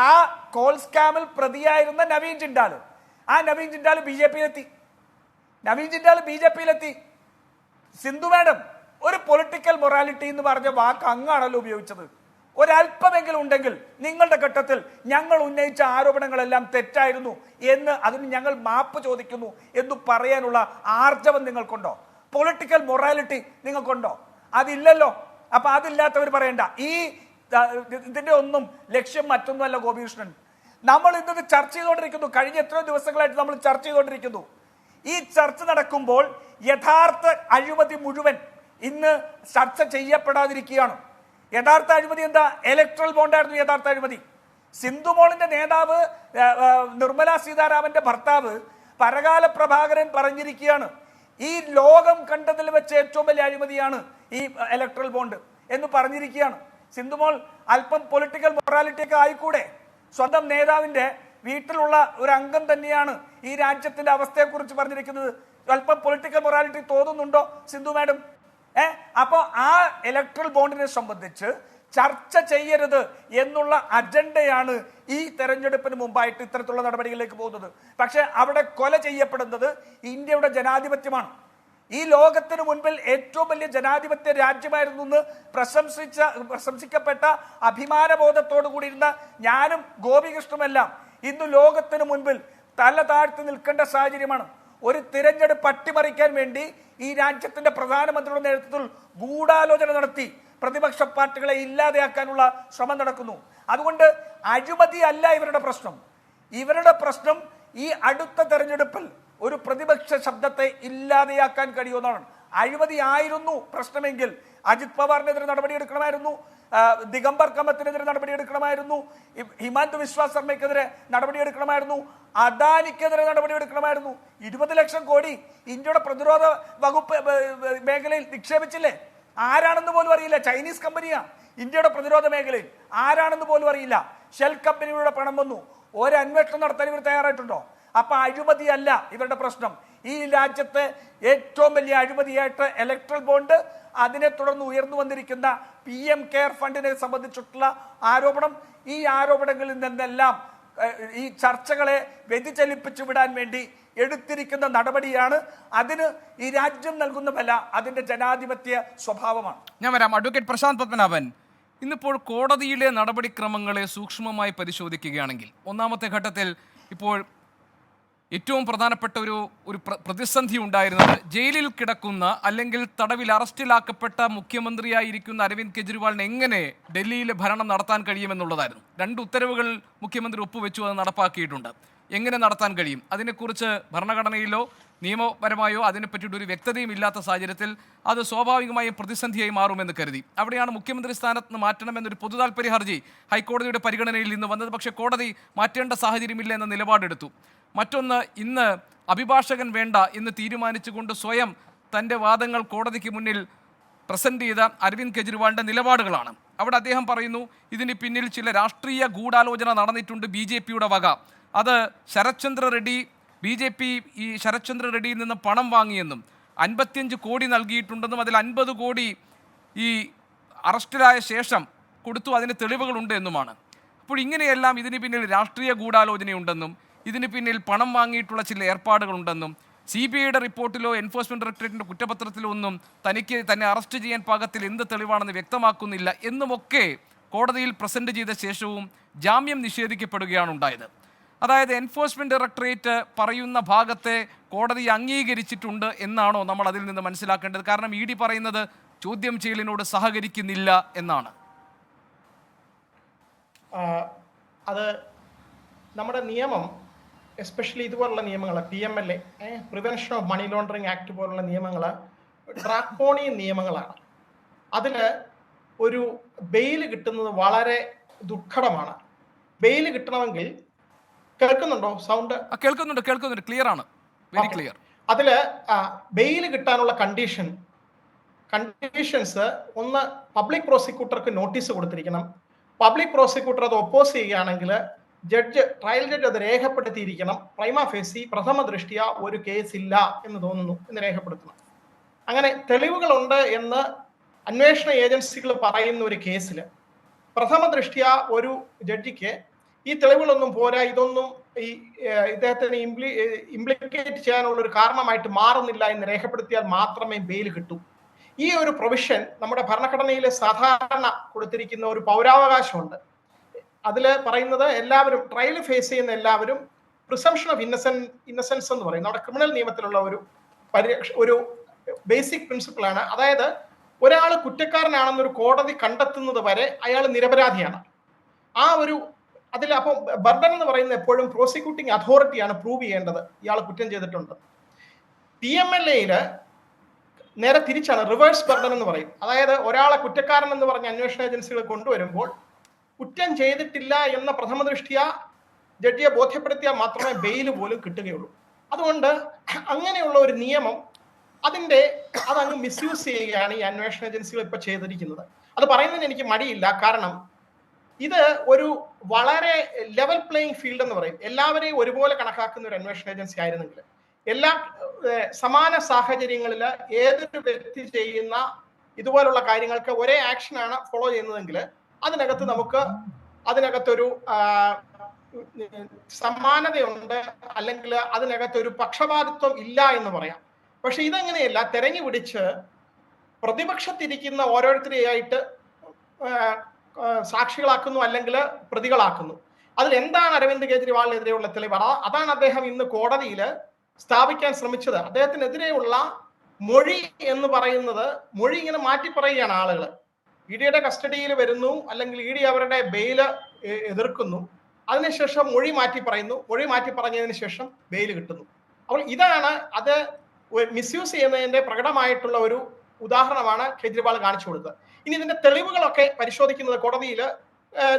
ആ കോൾ സ്കാമിൽ പ്രതിയായിരുന്ന നവീൻ ജിണ്ടാൽ, ആ നവീൻ ജിണ്ടാൽ ബി ജെ പിയിലെത്തി. സിന്ധു മാഡം, ഒരു പൊളിറ്റിക്കൽ മൊറാലിറ്റി എന്ന് പറഞ്ഞ വാക്ക് അങ്ങാണല്ലോ ഉപയോഗിച്ചത്. ഒരല്പമെങ്കിലും ഉണ്ടെങ്കിൽ നിങ്ങളുടെ ഘട്ടത്തിൽ ഞങ്ങൾ ഉന്നയിച്ച ആരോപണങ്ങളെല്ലാം തെറ്റായിരുന്നു എന്ന്, അതിന് ഞങ്ങൾ മാപ്പ് ചോദിക്കുന്നു എന്ന് പറയാനുള്ള ആർജവം നിങ്ങൾക്കുണ്ടോ? Political morality നിങ്ങൾക്കുണ്ടോ? അതില്ലല്ലോ. അപ്പൊ അതില്ലാത്തവർ പറയണ്ട. ഇതിന്റെ ഒന്നും ലക്ഷ്യം മറ്റൊന്നുമല്ല ഗോപികൃഷ്ണൻ. നമ്മൾ ഇന്നത് ചർച്ച ചെയ്തുകൊണ്ടിരിക്കുന്നു. കഴിഞ്ഞ എത്രയോ ദിവസങ്ങളായിട്ട് നമ്മൾ ചർച്ച ചെയ്തുകൊണ്ടിരിക്കുന്നു. ഈ ചർച്ച നടക്കുമ്പോൾ യഥാർത്ഥ അഴിമതി മുഴുവൻ ഇന്ന് ചർച്ച ചെയ്യപ്പെടാതിരിക്കുകയാണ്. യഥാർത്ഥ അഴിമതി എന്താ? ഇലക്ട്രൽ ബോണ്ടായിരുന്നു യഥാർത്ഥ അഴിമതി. സിന്ധുമോളിന്റെ നേതാവ് നിർമ്മല സീതാരാമന്റെ ഭർത്താവ് പരകാല പ്രഭാകരൻ പറഞ്ഞിരിക്കുകയാണ്, ഈ ലോകം കണ്ടതിൽ വെച്ച് ഏറ്റവും വലിയ അഴിമതിയാണ് ഈ ഇലക്ട്രൽ ബോണ്ട് എന്ന് പറഞ്ഞിരിക്കുകയാണ്. സിന്ധുമോൾ അല്പം പൊളിറ്റിക്കൽ മൊറാലിറ്റി ഒക്കെ ആയിക്കൂടെ? സ്വന്തം നേതാവിന്റെ വീട്ടിലുള്ള ഒരു അംഗം തന്നെയാണ് ഈ രാജ്യത്തിന്റെ അവസ്ഥയെക്കുറിച്ച് പറഞ്ഞിരിക്കുന്നത്. അല്പം പൊളിറ്റിക്കൽ മൊറാലിറ്റി തോന്നുന്നുണ്ടോ സിന്ധു മാഡം? അപ്പോ ആ ഇലക്ട്രൽ ബോണ്ടിനെ സംബന്ധിച്ച് ചർച്ച ചെയ്യരുത് എന്നുള്ള അജണ്ടയാണ് ഈ തെരഞ്ഞെടുപ്പിന് മുമ്പായിട്ട് ഇത്തരത്തിലുള്ള നടപടികളിലേക്ക് പോകുന്നത്. പക്ഷെ അവിടെ കൊല ചെയ്യപ്പെടുന്നത് ഇന്ത്യയുടെ ജനാധിപത്യമാണ്. ഈ ലോകത്തിന് മുൻപിൽ ഏറ്റവും വലിയ ജനാധിപത്യ രാജ്യമായിരുന്നു എന്ന് പ്രശംസിക്കപ്പെട്ട അഭിമാനബോധത്തോടു കൂടി ഇരുന്ന ഞാനും ഗോപികൃഷ്ണനുമെല്ലാം ഇന്ന് ലോകത്തിന് മുൻപിൽ തല താഴ്ത്തി നിൽക്കേണ്ട സാഹചര്യമാണ്. ഒരു തിരഞ്ഞെടുപ്പ് അട്ടിമറിക്കാൻ വേണ്ടി ഈ രാജ്യത്തിന്റെ പ്രധാനമന്ത്രിയുടെ നേതൃത്വത്തിൽ ഗൂഢാലോചന നടത്തി പ്രതിപക്ഷ പാർട്ടികളെ ഇല്ലാതെയാക്കാനുള്ള ശ്രമം നടക്കുന്നു. അതുകൊണ്ട് അഴിമതി അല്ല ഇവരുടെ പ്രശ്നം. ഇവരുടെ പ്രശ്നം ഈ അടുത്ത തെരഞ്ഞെടുപ്പിൽ ഒരു പ്രതിപക്ഷ ശബ്ദത്തെ ഇല്ലാതെയാക്കാൻ കഴിയുമെന്നാണ്. അഴിമതി ആയിരുന്നു പ്രശ്നമെങ്കിൽ അജിത് പവാറിനെതിരെ നടപടിയെടുക്കണമായിരുന്നു, ദിഗംബർ കമത്തിനെതിരെ നടപടിയെടുക്കണമായിരുന്നു, ഹിമാന്ത വിശ്വാസ് ശർമ്മയ്ക്കെതിരെ നടപടിയെടുക്കണമായിരുന്നു, അദാനിക്കെതിരെ നടപടിയെടുക്കണമായിരുന്നു. 20 ലക്ഷം കോടി ഇന്ത്യയുടെ പ്രതിരോധ വകുപ്പ് മേഖലയിൽ നിക്ഷേപിച്ചില്ലേ? ആരാണെന്ന് പോലും അറിയില്ല. ചൈനീസ് കമ്പനിയാ ഇന്ത്യയുടെ പ്രതിരോധ മേഖലയിൽ. ആരാണെന്ന് പോലും അറിയില്ല. ഷെൽ കമ്പനിയുടെ പണം വന്നു. ഒരു അന്വേഷണം നടത്താൻ ഇവർ തയ്യാറായിട്ടുണ്ടോ? അപ്പൊ അഴിമതി അല്ല ഇവരുടെ പ്രശ്നം. ഈ രാജ്യത്തെ ഏറ്റവും വലിയ അഴിമതിയായിട്ട് ഇലക്ട്രൽ ബോണ്ട്, അതിനെ തുടർന്ന് ഉയർന്നു വന്നിരിക്കുന്ന PM കെയർ ഫണ്ടിനെ സംബന്ധിച്ചിട്ടുള്ള ആരോപണം, ഈ ആരോപണങ്ങളിൽ നിന്നെല്ലാം ഈ ചർച്ചകളെ വ്യതിചലിപ്പിച്ചു വിടാൻ വേണ്ടി എടുത്തിരിക്കുന്ന നടപടിയാണ്. അതിന് ഈ രാജ്യം നൽകുന്ന വില അതിന്റെ ജനാധിപത്യ സ്വഭാവമാണ്. ഞാൻ വരാം. അഡ്വക്കേറ്റ് പ്രശാന്ത് പത്മനാഭൻ, ഇന്നിപ്പോൾ കോടതിയിലെ നടപടിക്രമങ്ങളെ സൂക്ഷ്മമായി പരിശോധിക്കുകയാണെങ്കിൽ ഒന്നാമത്തെ ഘട്ടത്തിൽ ഇപ്പോൾ ഏറ്റവും പ്രധാനപ്പെട്ട ഒരു പ്രതിസന്ധി ഉണ്ടായിരുന്നത് ജയിലിൽ കിടക്കുന്ന അല്ലെങ്കിൽ തടവിൽ അറസ്റ്റിലാക്കപ്പെട്ട മുഖ്യമന്ത്രിയായിരിക്കുന്ന അരവിന്ദ് കെജ്രിവാളിന് എങ്ങനെ ഡൽഹിയിലെ ഭരണം നടത്താൻ കഴിയുമെന്നുള്ളതായിരുന്നു. 2 ഉത്തരവുകൾ മുഖ്യമന്ത്രി ഒപ്പുവെച്ചു, അത് നടപ്പാക്കിയിട്ടുണ്ട്. എങ്ങനെ നടത്താൻ കഴിയും? അതിനെക്കുറിച്ച് ഭരണഘടനയിലോ നിയമപരമായോ അതിനെപ്പറ്റിയിട്ട് ഒരു വ്യക്തതയും ഇല്ലാത്ത സാഹചര്യത്തിൽ അത് സ്വാഭാവികമായും പ്രതിസന്ധിയായി മാറുമെന്ന് കരുതി. അവിടെയാണ് മുഖ്യമന്ത്രി സ്ഥാനത്ത് നിന്ന് മാറ്റണമെന്നൊരു പൊതു താൽപര്യ ഹർജി ഹൈക്കോടതിയുടെ പരിഗണനയിൽ നിന്ന് വന്നത്. പക്ഷേ കോടതി മാറ്റേണ്ട സാഹചര്യമില്ല എന്ന നിലപാടെടുത്തു. മറ്റൊന്ന്, ഇന്ന് അഭിഭാഷകൻ വേണ്ട എന്ന് തീരുമാനിച്ചുകൊണ്ട് സ്വയം തൻ്റെ വാദങ്ങൾ കോടതിക്ക് മുന്നിൽ പ്രസന്റ് ചെയ്ത അരവിന്ദ് കെജ്രിവാളിൻ്റെ നിലപാടുകളാണ്. അവിടെ അദ്ദേഹം പറയുന്നു, ഇതിന് പിന്നിൽ ചില രാഷ്ട്രീയ ഗൂഢാലോചന നടന്നിട്ടുണ്ട് BJPയുടെ വക. അത് ശരത്ചന്ദ്ര റെഡ്ഡി, BJP ഈ ശരത്ചന്ദ്ര റെഡ്ഡിയിൽ നിന്ന് പണം വാങ്ങിയെന്നും 55 കോടി നൽകിയിട്ടുണ്ടെന്നും അതിൽ 50 കോടി ഈ അറസ്റ്റിലായ ശേഷം കൊടുത്തു, അതിന് തെളിവുകളുണ്ട് എന്നുമാണ്. അപ്പോൾ ഇങ്ങനെയെല്ലാം ഇതിന് പിന്നിൽ രാഷ്ട്രീയ ഗൂഢാലോചനയുണ്ടെന്നും ഇതിന് പിന്നിൽ പണം വാങ്ങിയിട്ടുള്ള ചില ഏർപ്പാടുകളുണ്ടെന്നും CBIയുടെ റിപ്പോർട്ടിലോ എൻഫോഴ്സ്മെന്റ് ഡയറക്ടറേറ്റിന്റെ കുറ്റപത്രത്തിലോ ഒന്നും തന്നെ അറസ്റ്റ് ചെയ്യാൻ പാകത്തിൽ എന്ത് തെളിവാണെന്ന് വ്യക്തമാക്കുന്നില്ല എന്നുമൊക്കെ കോടതിയിൽ പ്രസന്റ് ചെയ്ത ശേഷവും ജാമ്യം നിഷേധിക്കപ്പെടുകയാണ് ഉണ്ടായത്. അതായത് എൻഫോഴ്സ്മെന്റ് ഡയറക്ടറേറ്റ് പറയുന്ന ഭാഗത്തെ കോടതി അംഗീകരിച്ചിട്ടുണ്ട് എന്നാണോ നമ്മൾ അതിൽ നിന്ന് മനസ്സിലാക്കേണ്ടത്? കാരണം ED പറയുന്നത് ചോദ്യം ചെയ്യലിനോട് സഹകരിക്കുന്നില്ല എന്നാണ്. അത് നമ്മുടെ നിയമം, എസ്പെഷ്യലി ഇതുപോലുള്ള നിയമങ്ങൾ, PMLA, prevention of money laundering act പോലുള്ള നിയമങ്ങൾ ഡ്രാക്കോണിയൻ നിയമങ്ങളാണ്. അതിൽ ഒരു ബെയിൽ കിട്ടുന്നത് വളരെ ദുർഘടമാണ്. ബെയിൽ കിട്ടണമെങ്കിൽ, കേൾക്കുന്നുണ്ടോ സൗണ്ട്? കേൾക്കുന്നുണ്ട്, ക്ലിയർ ആണ്, വെരി ക്ലിയർ. അതിൽ ബെയിൽ കിട്ടാനുള്ള കണ്ടീഷൻസ് ഒന്ന്, പബ്ലിക് പ്രോസിക്യൂട്ടർക്ക് നോട്ടീസ് കൊടുത്തിരിക്കണം. പബ്ലിക് പ്രോസിക്യൂട്ടർ അത് ഒപ്പോസ് ചെയ്യുകയാണെങ്കിൽ ട്രയൽ ജഡ്ജ് അത് രേഖപ്പെടുത്തിയിരിക്കണം. പ്രൈമ ഫേസി പ്രഥമ ദൃഷ്ടിയ ഒരു കേസില്ല എന്ന് തോന്നുന്നു എന്ന് രേഖപ്പെടുത്തണം. അങ്ങനെ തെളിവുകളുണ്ട് എന്ന് അന്വേഷണ ഏജൻസികൾ പറയുന്ന ഒരു കേസിൽ പ്രഥമ ദൃഷ്ടിയ ഒരു ജഡ്ജിക്ക് ഈ തെളിവുകളൊന്നും പോരാ, ഇതൊന്നും ഈ ഇദ്ദേഹത്തിന് ഇംപ്ലിക്കേറ്റ് ചെയ്യാനുള്ള ഒരു കാരണമായിട്ട് മാറുന്നില്ല എന്ന് രേഖപ്പെടുത്തിയാൽ മാത്രമേ ബെയിൽ കിട്ടൂ. ഈ ഒരു പ്രൊവിഷൻ നമ്മുടെ ഭരണഘടനയിൽ സാധാരണ കൊടുത്തിരിക്കുന്ന ഒരു പൗരാവകാശമുണ്ട്. അതിൽ പറയുന്നത് എല്ലാവരും ട്രയൽ ഫേസ് ചെയ്യുന്ന എല്ലാവരും പ്രിസംഷൻ ഓഫ് ഇന്നസെൻസ് എന്ന് പറയും. നമ്മുടെ ക്രിമിനൽ നിയമത്തിലുള്ള ഒരു ബേസിക് പ്രിൻസിപ്പിളാണ്. അതായത് ഒരാൾ കുറ്റക്കാരനാണെന്നൊരു കോടതി കണ്ടെത്തുന്നത് വരെ അയാൾ നിരപരാധിയാണ്. ആ ഒരു അതിൽ അപ്പോൾ ബർഡൻ എന്ന് പറയുന്നത് എപ്പോഴും പ്രോസിക്യൂട്ടിംഗ് അതോറിറ്റിയാണ് പ്രൂവ് ചെയ്യേണ്ടത് ഇയാൾ കുറ്റം ചെയ്തിട്ടുണ്ട്. PMLA നേരെ തിരിച്ചാണ്, റിവേഴ്സ് ബർഡൻ എന്ന് പറയും. അതായത് ഒരാളെ കുറ്റക്കാരൻ എന്ന് പറഞ്ഞ അന്വേഷണ ഏജൻസികൾ കൊണ്ടുവരുമ്പോൾ കുറ്റം ചെയ്തിട്ടില്ല എന്ന പ്രഥമ ദൃഷ്ടിയ ജഡ്ജിയെ ബോധ്യപ്പെടുത്തിയാൽ മാത്രമേ ബെയിൽ പോലും കിട്ടുകയുള്ളൂ. അതുകൊണ്ട് അങ്ങനെയുള്ള ഒരു നിയമം അതങ്ങ് മിസ്യൂസ് ചെയ്യുകയാണ് ഈ അന്വേഷണ ഏജൻസികൾ ഇപ്പൊ ചെയ്തിരിക്കുന്നത്. അത് പറയുന്നതിന് എനിക്ക് മടിയില്ല. കാരണം ഇത് ഒരു വളരെ ലെവൽ പ്ലേയിങ് ഫീൽഡ് എന്ന് പറയും. എല്ലാവരെയും ഒരുപോലെ കണക്കാക്കുന്ന ഒരു അന്വേഷണ ഏജൻസി ആയിരുന്നെങ്കിൽ, എല്ലാ സമാന സാഹചര്യങ്ങളിൽ ഏതൊരു വ്യക്തി ചെയ്യുന്ന ഇതുപോലുള്ള കാര്യങ്ങൾക്ക് ഒരേ ആക്ഷനാണ് ഫോളോ ചെയ്യുന്നതെങ്കിൽ അതിനകത്തൊരു സമാനതയുണ്ട്, അല്ലെങ്കിൽ അതിനകത്തൊരു പക്ഷപാതിത്വം ഇല്ല എന്ന് പറയാം. പക്ഷെ ഇതെങ്ങനെയല്ല, തെരഞ്ഞു പിടിച്ച് പ്രതിപക്ഷത്തിരിക്കുന്ന ഓരോരുത്തരെയായിട്ട് സാക്ഷികളാക്കുന്നു അല്ലെങ്കിൽ പ്രതികളാക്കുന്നു. അതിൽ എന്താണ് അരവിന്ദ് കെജ്രിവാളിനെതിരെയുള്ള തെളിവ്? അതാണ് അദ്ദേഹം ഇന്ന് കോടതിയിൽ സ്ഥാപിക്കാൻ ശ്രമിച്ചത്. അദ്ദേഹത്തിനെതിരെയുള്ള മൊഴി എന്ന് പറയുന്നത്, മൊഴി ഇങ്ങനെ മാറ്റി പറയുകയാണ് ആളുകൾ. ഇഡിയുടെ കസ്റ്റഡിയിൽ വരുന്നു, അല്ലെങ്കിൽ ഇഡി അവരുടെ ബെയില് എതിർക്കുന്നു, അതിനുശേഷം മൊഴി മാറ്റി പറയുന്നു, മൊഴി മാറ്റി പറഞ്ഞതിന് ശേഷം ബെയിൽ കിട്ടുന്നു. അപ്പോൾ ഇതാണ് അത് മിസ്യൂസ് ചെയ്യുന്നതിന്റെ പ്രകടമായിട്ടുള്ള ഒരു ഉദാഹരണമാണ് കെജ്രിവാൾ കാണിച്ചു കൊടുത്തത്. ഇനി ഇതിന്റെ തെളിവുകളൊക്കെ പരിശോധിക്കുന്നത് കോടതിയിൽ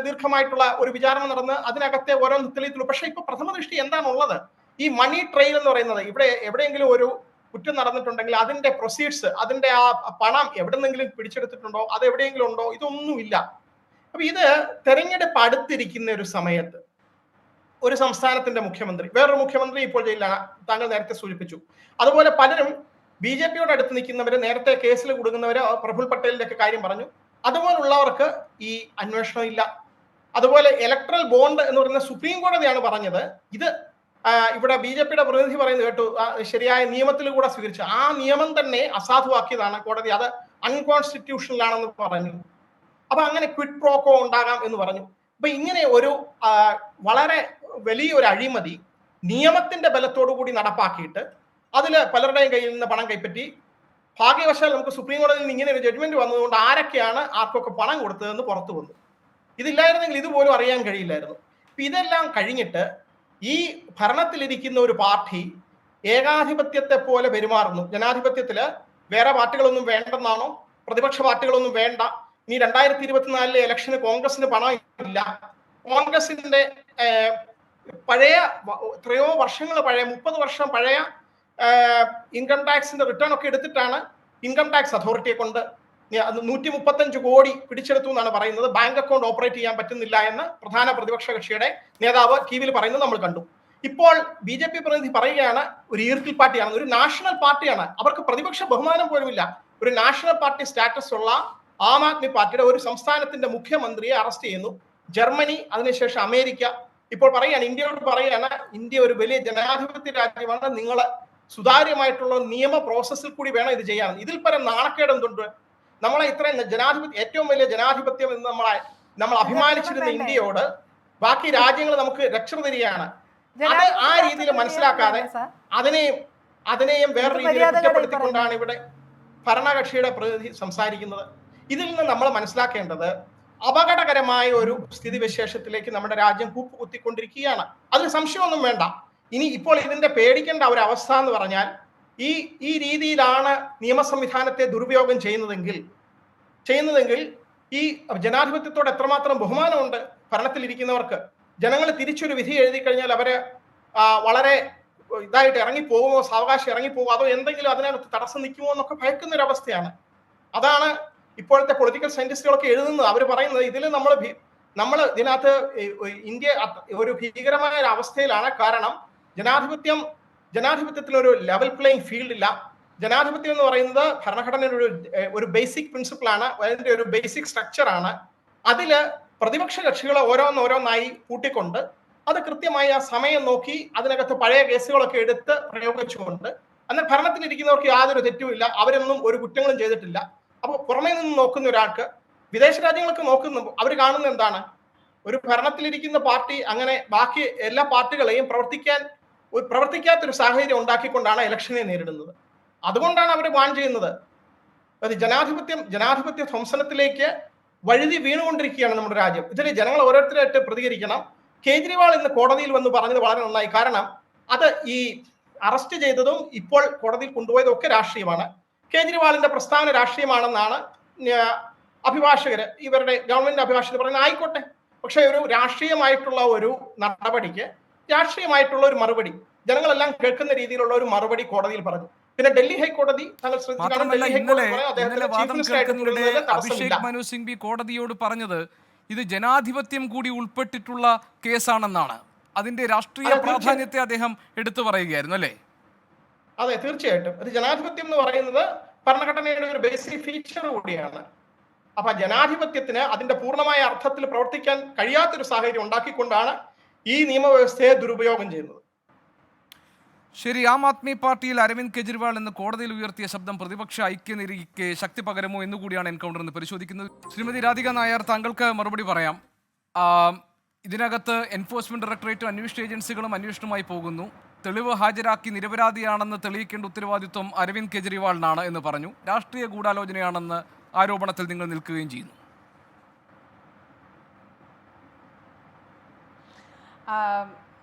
ദീർഘമായിട്ടുള്ള ഒരു വിചാരണ നടന്ന് അതിനകത്തെ ഓരോന്ന് തെളിയത്തുള്ളൂ. പക്ഷെ ഇപ്പൊ പ്രഥമ ദൃഷ്ടി എന്താണുള്ളത്? ഈ മണി ട്രെയിൽ എന്ന് പറയുന്നത്, ഇവിടെ എവിടെയെങ്കിലും ഒരു കുറ്റം നടന്നിട്ടുണ്ടെങ്കിൽ അതിന്റെ പ്രൊസീഡ്സ്, അതിന്റെ ആ പണം എവിടെന്നെങ്കിലും പിടിച്ചെടുത്തിട്ടുണ്ടോ, അത് എവിടെയെങ്കിലും ഉണ്ടോ, ഇതൊന്നുമില്ല. അപ്പൊ ഇത് തെരഞ്ഞെടുപ്പ് അടുത്തിരിക്കുന്ന ഒരു സമയത്ത് ഒരു സംസ്ഥാനത്തിന്റെ മുഖ്യമന്ത്രി, വേറൊരു മുഖ്യമന്ത്രി ഇപ്പോൾ ജയിലിലാണ്, താങ്കൾ നേരത്തെ സൂചിപ്പിച്ചു. അതുപോലെ പലരും BJPയോട് അടുത്ത് നിൽക്കുന്നവര്, നേരത്തെ കേസിൽ കൊടുക്കുന്നവര്, പ്രഫുൽ പട്ടേലിന്റെ ഒക്കെ കാര്യം പറഞ്ഞു, അതുപോലുള്ളവർക്ക് ഈ അന്വേഷണം ഇല്ല. അതുപോലെ ഇലക്ട്രൽ ബോണ്ട് എന്ന് പറയുന്ന സുപ്രീം കോടതിയാണ് പറഞ്ഞത്. ഇത് ഇവിടെ BJPയുടെ പ്രതിനിധി പറയുന്നത് കേട്ടു, ശരിയായ നിയമത്തിൽ കൂടെ സ്വീകരിച്ചു. ആ നിയമം തന്നെ അസാധുവാക്കിയതാണ് കോടതി, അത് അൺകോൺസ്റ്റിറ്റ്യൂഷണൽ ആണെന്ന് പറഞ്ഞു. അപ്പൊ അങ്ങനെ ക്വിഡ് പ്രോക്കോ ഉണ്ടാകാം എന്ന് പറഞ്ഞു. അപ്പൊ ഇങ്ങനെ ഒരു വളരെ വലിയൊരു അഴിമതി നിയമത്തിന്റെ ബലത്തോടു കൂടി നടപ്പാക്കിയിട്ട് അതിൽ പലരുടെയും കയ്യിൽ നിന്ന് പണം കൈപ്പറ്റി, ഭാഗ്യവശാൽ നമുക്ക് സുപ്രീം കോടതിയിൽ നിന്ന് ഇങ്ങനെ ഒരു ജഡ്ജ്മെന്റ് വന്നതുകൊണ്ട് ആരൊക്കെയാണ് ആർക്കൊക്കെ പണം കൊടുത്തതെന്ന് പുറത്തു വന്നു. ഇതില്ലായിരുന്നെങ്കിൽ ഇതുപോലും അറിയാൻ കഴിയില്ലായിരുന്നു. അപ്പൊ ഇതെല്ലാം കഴിഞ്ഞിട്ട് ഈ ഭരണത്തിലിരിക്കുന്ന ഒരു പാർട്ടി ഏകാധിപത്യത്തെ പോലെ പെരുമാറുന്നു. ജനാധിപത്യത്തില് വേറെ പാർട്ടികളൊന്നും വേണ്ടെന്നാണോ? പ്രതിപക്ഷ പാർട്ടികളൊന്നും വേണ്ട, ഇനി 2024 ഇലക്ഷന് കോൺഗ്രസിന് പണം ഇല്ല, കോൺഗ്രസിന്റെ പഴയ എത്രയോ വർഷങ്ങൾ പഴയ 30 വർഷം പഴയ ഇൻകം ടാക്സിന്റെ റിട്ടേൺ ഒക്കെ എടുത്തിട്ടാണ് ഇൻകം ടാക്സ് അതോറിറ്റിയെ കൊണ്ട് 135 കോടി പിടിച്ചെടുത്തു എന്നാണ് പറയുന്നത്. ബാങ്ക് അക്കൗണ്ട് ഓപ്പറേറ്റ് ചെയ്യാൻ പറ്റുന്നില്ല എന്ന് പ്രധാന പ്രതിപക്ഷ കക്ഷിയുടെ നേതാവ് ടിവിയിൽ പറയുന്നത് നമ്മൾ കണ്ടു. ഇപ്പോൾ BJP പ്രതിനിധി പറയുകയാണ് ഒരു ഈർക്കിൽ പാർട്ടിയാണ്, ഒരു നാഷണൽ പാർട്ടിയാണ്, അവർക്ക് പ്രതിപക്ഷ ബഹുമാനം പോലുമില്ല. ഒരു നാഷണൽ പാർട്ടി സ്റ്റാറ്റസ് ഉള്ള ആം ആദ്മി പാർട്ടിയുടെ ഒരു സംസ്ഥാനത്തിന്റെ മുഖ്യമന്ത്രിയെ അറസ്റ്റ് ചെയ്യുന്നു. ജർമ്മനി, അതിനുശേഷം അമേരിക്ക, ഇപ്പോൾ പറയാണ്, ഇന്ത്യയോട് പറയാണ്, ഇന്ത്യ ഒരു വലിയ ജനാധിപത്യ രാജ്യമാണ്, നിങ്ങൾ സുതാര്യമായിട്ടുള്ള നിയമ പ്രോസസ്സിൽ കൂടി വേണം ഇത് ചെയ്യാൻ. ഇതിൽ പരം നാണക്കേട് എന്തുണ്ട്? നമ്മളെ ഇത്രയും ഏറ്റവും വലിയ ജനാധിപത്യം എന്ന് നമ്മൾ അഭിമാനിച്ചിരുന്ന ഇന്ത്യയോട് ബാക്കി രാജ്യങ്ങൾ നമുക്ക് രക്ഷ തരികയാണ്. അത് ആ രീതിയിൽ മനസ്സിലാക്കാതെ അതിനെയും വേറെ രീതിയിൽ കുറ്റപ്പെടുത്തിക്കൊണ്ടാണ് ഇവിടെ ഭരണകക്ഷിയുടെ പ്രതിനിധി സംസാരിക്കുന്നത്. ഇതിൽ നിന്ന് നമ്മൾ മനസ്സിലാക്കേണ്ടത് അപകടകരമായ ഒരു സ്ഥിതിവിശേഷത്തിലേക്ക് നമ്മുടെ രാജ്യം കൂപ്പുകുത്തിക്കൊണ്ടിരിക്കുകയാണ്. അതിന് സംശയമൊന്നും വേണ്ട. ഇനി ഇപ്പോൾ ഇതിന്റെ പേടിക്കേണ്ട ഒരു അവസ്ഥ എന്ന് പറഞ്ഞാൽ, ഈ രീതിയിലാണ് നിയമ സംവിധാനത്തെ ദുരുപയോഗം ചെയ്യുന്നതെങ്കിൽ ഈ ജനാധിപത്യത്തോട് എത്രമാത്രം ബഹുമാനമുണ്ട് ഭരണത്തിലിരിക്കുന്നവർക്ക്. ജനങ്ങൾ തിരിച്ചൊരു വിധി എഴുതി കഴിഞ്ഞാൽ അവരെ വളരെ ഇതായിട്ട് ഇറങ്ങിപ്പോകുമോ, സാവകാശം ഇറങ്ങിപ്പോകുമോ, അതോ എന്തെങ്കിലും അതിനകത്ത് തടസ്സം നിൽക്കുമോ എന്നൊക്കെ ഭയക്കുന്ന ഒരു അവസ്ഥയാണ്. അതാണ് ഇപ്പോഴത്തെ പൊളിറ്റിക്കൽ സയന്റിസ്റ്റുകളൊക്കെ എഴുതുന്നത്. അവർ പറയുന്നത് ഇതിൽ നമ്മൾ നമ്മൾ ഇതിനകത്ത് ഇന്ത്യ ഒരു ഭീകരമായ ഒരു അവസ്ഥയിലാണ്. കാരണം ജനാധിപത്യത്തിൽ ഒരു ലെവൽ പ്ലേയിങ് ഫീൽഡ് ഇല്ല. ജനാധിപത്യം എന്ന് പറയുന്നത് ഭരണഘടനയുടെ ഒരു ബേസിക് പ്രിൻസിപ്പിളാണ്, അതിന്റെ ഒരു ബേസിക് സ്ട്രക്ചറാണ്. അതില് പ്രതിപക്ഷ കക്ഷികളെ ഓരോന്നായി കൂട്ടിക്കൊണ്ട് അത് കൃത്യമായി ആ സമയം നോക്കി അതിനകത്ത് പഴയ കേസുകളൊക്കെ എടുത്ത് പ്രയോഗിച്ചുകൊണ്ട്, എന്നാൽ ഭരണത്തിലിരിക്കുന്നവർക്ക് യാതൊരു തെറ്റുമില്ല, അവരൊന്നും ഒരു കുറ്റങ്ങളും ചെയ്തിട്ടില്ല. അപ്പോൾ പുറമേ നിന്ന് നോക്കുന്ന ഒരാൾക്ക്, വിദേശ രാജ്യങ്ങളൊക്കെ നോക്കുന്നു, അവർ കാണുന്നത് എന്താണ്? ഒരു ഭരണത്തിലിരിക്കുന്ന പാർട്ടി അങ്ങനെ ബാക്കി എല്ലാ പാർട്ടികളെയും പ്രവർത്തിക്കാത്തൊരു സാഹചര്യം ഉണ്ടാക്കിക്കൊണ്ടാണ് ഇലക്ഷനെ നേരിടുന്നത്. അതുകൊണ്ടാണ് അവർ വാൺ ചെയ്യുന്നത്. അത് ജനാധിപത്യ ധ്വംസനത്തിലേക്ക് വഴുതി വീണുകൊണ്ടിരിക്കുകയാണ് നമ്മുടെ രാജ്യം. ഇതിൽ ജനങ്ങൾ ഓരോരുത്തരായിട്ട് പ്രതികരിക്കണം. കേജ്രിവാൾ ഇന്ന് കോടതിയിൽ വന്ന് പറഞ്ഞത് വളരെ നന്നായി. കാരണം അത് ഈ അറസ്റ്റ് ചെയ്തതും ഇപ്പോൾ കോടതിയിൽ കൊണ്ടുപോയതും ഒക്കെ രാഷ്ട്രീയമാണ്. കേജ്രിവാളിന്റെ പ്രസ്താവന രാഷ്ട്രീയമാണെന്നാണ് അഭിഭാഷകര്, ഇവരുടെ ഗവൺമെന്റ് അഭിഭാഷകർ പറയുന്നത്. ആയിക്കോട്ടെ, പക്ഷെ ഒരു രാഷ്ട്രീയമായിട്ടുള്ള ഒരു നടപടിക്ക് രാഷ്ട്രീയമായിട്ടുള്ള ഒരു മറുപടി, ജനങ്ങളെല്ലാം കേൾക്കുന്ന രീതിയിലുള്ള ഒരു മറുപടി കോടതിയിൽ പറഞ്ഞു. പിന്നെ ഡൽഹി ഹൈക്കോടതി അഭിഷേക് മനു സിംഗ്വി കോടതിയോട് പറഞ്ഞത് ഇത് ജനാധിപത്യം കൂടി ഉൾപ്പെട്ടിട്ടുള്ള കേസാണെന്നാണ്. അതിന്റെ രാഷ്ട്രീയ പ്രാധാന്യത്തെ അദ്ദേഹം എടുത്തു പറയുകയായിരുന്നു, അല്ലേ? അതെ, തീർച്ചയായിട്ടും. അത് ജനാധിപത്യം എന്ന് പറയുന്നത് ഭരണഘടനയുടെ ഒരു ബേസിക് ഫീച്ചർ കൂടിയാണ്. അപ്പൊ ജനാധിപത്യത്തിന് അതിന്റെ പൂർണ്ണമായ അർത്ഥത്തിൽ പ്രവർത്തിക്കാൻ കഴിയാത്തൊരു സാഹചര്യം ഉണ്ടാക്കിക്കൊണ്ടാണ് ഈ നിയമവ്യവസ്ഥയെ ദുരുപയോഗം ചെയ്യുന്നത്. ശരി, ആം ആദ്മി പാർട്ടിയിൽ അരവിന്ദ് കെജ്രിവാൾ എന്ന് കോടതിയിൽ ഉയർത്തിയ ശബ്ദം പ്രതിപക്ഷ ഐക്യനിരയ്ക്ക് ശക്തി പകരുമോ എന്നുകൂടിയാണ് എൻകൗണ്ടർ എന്ന് പരിശോധിക്കുന്നത്. ശ്രീമതി രാധിക നായർ, താങ്കൾക്ക് മറുപടി പറയാം. ഇതിനകത്ത് എൻഫോഴ്സ്മെന്റ് ഡയറക്ടറേറ്റും അന്വേഷണ ഏജൻസികളും അന്വേഷണവുമായി പോകുന്നു. തെളിവ് ഹാജരാക്കി നിരപരാധിയാണെന്ന് തെളിയിക്കേണ്ട ഉത്തരവാദിത്വം അരവിന്ദ് കെജ്രിവാളിനാണ് എന്ന് പറഞ്ഞു. രാഷ്ട്രീയ ഗൂഢാലോചനയാണെന്ന് ആരോപണത്തിൽ നിങ്ങൾ നിൽക്കുകയും ചെയ്യുന്നു.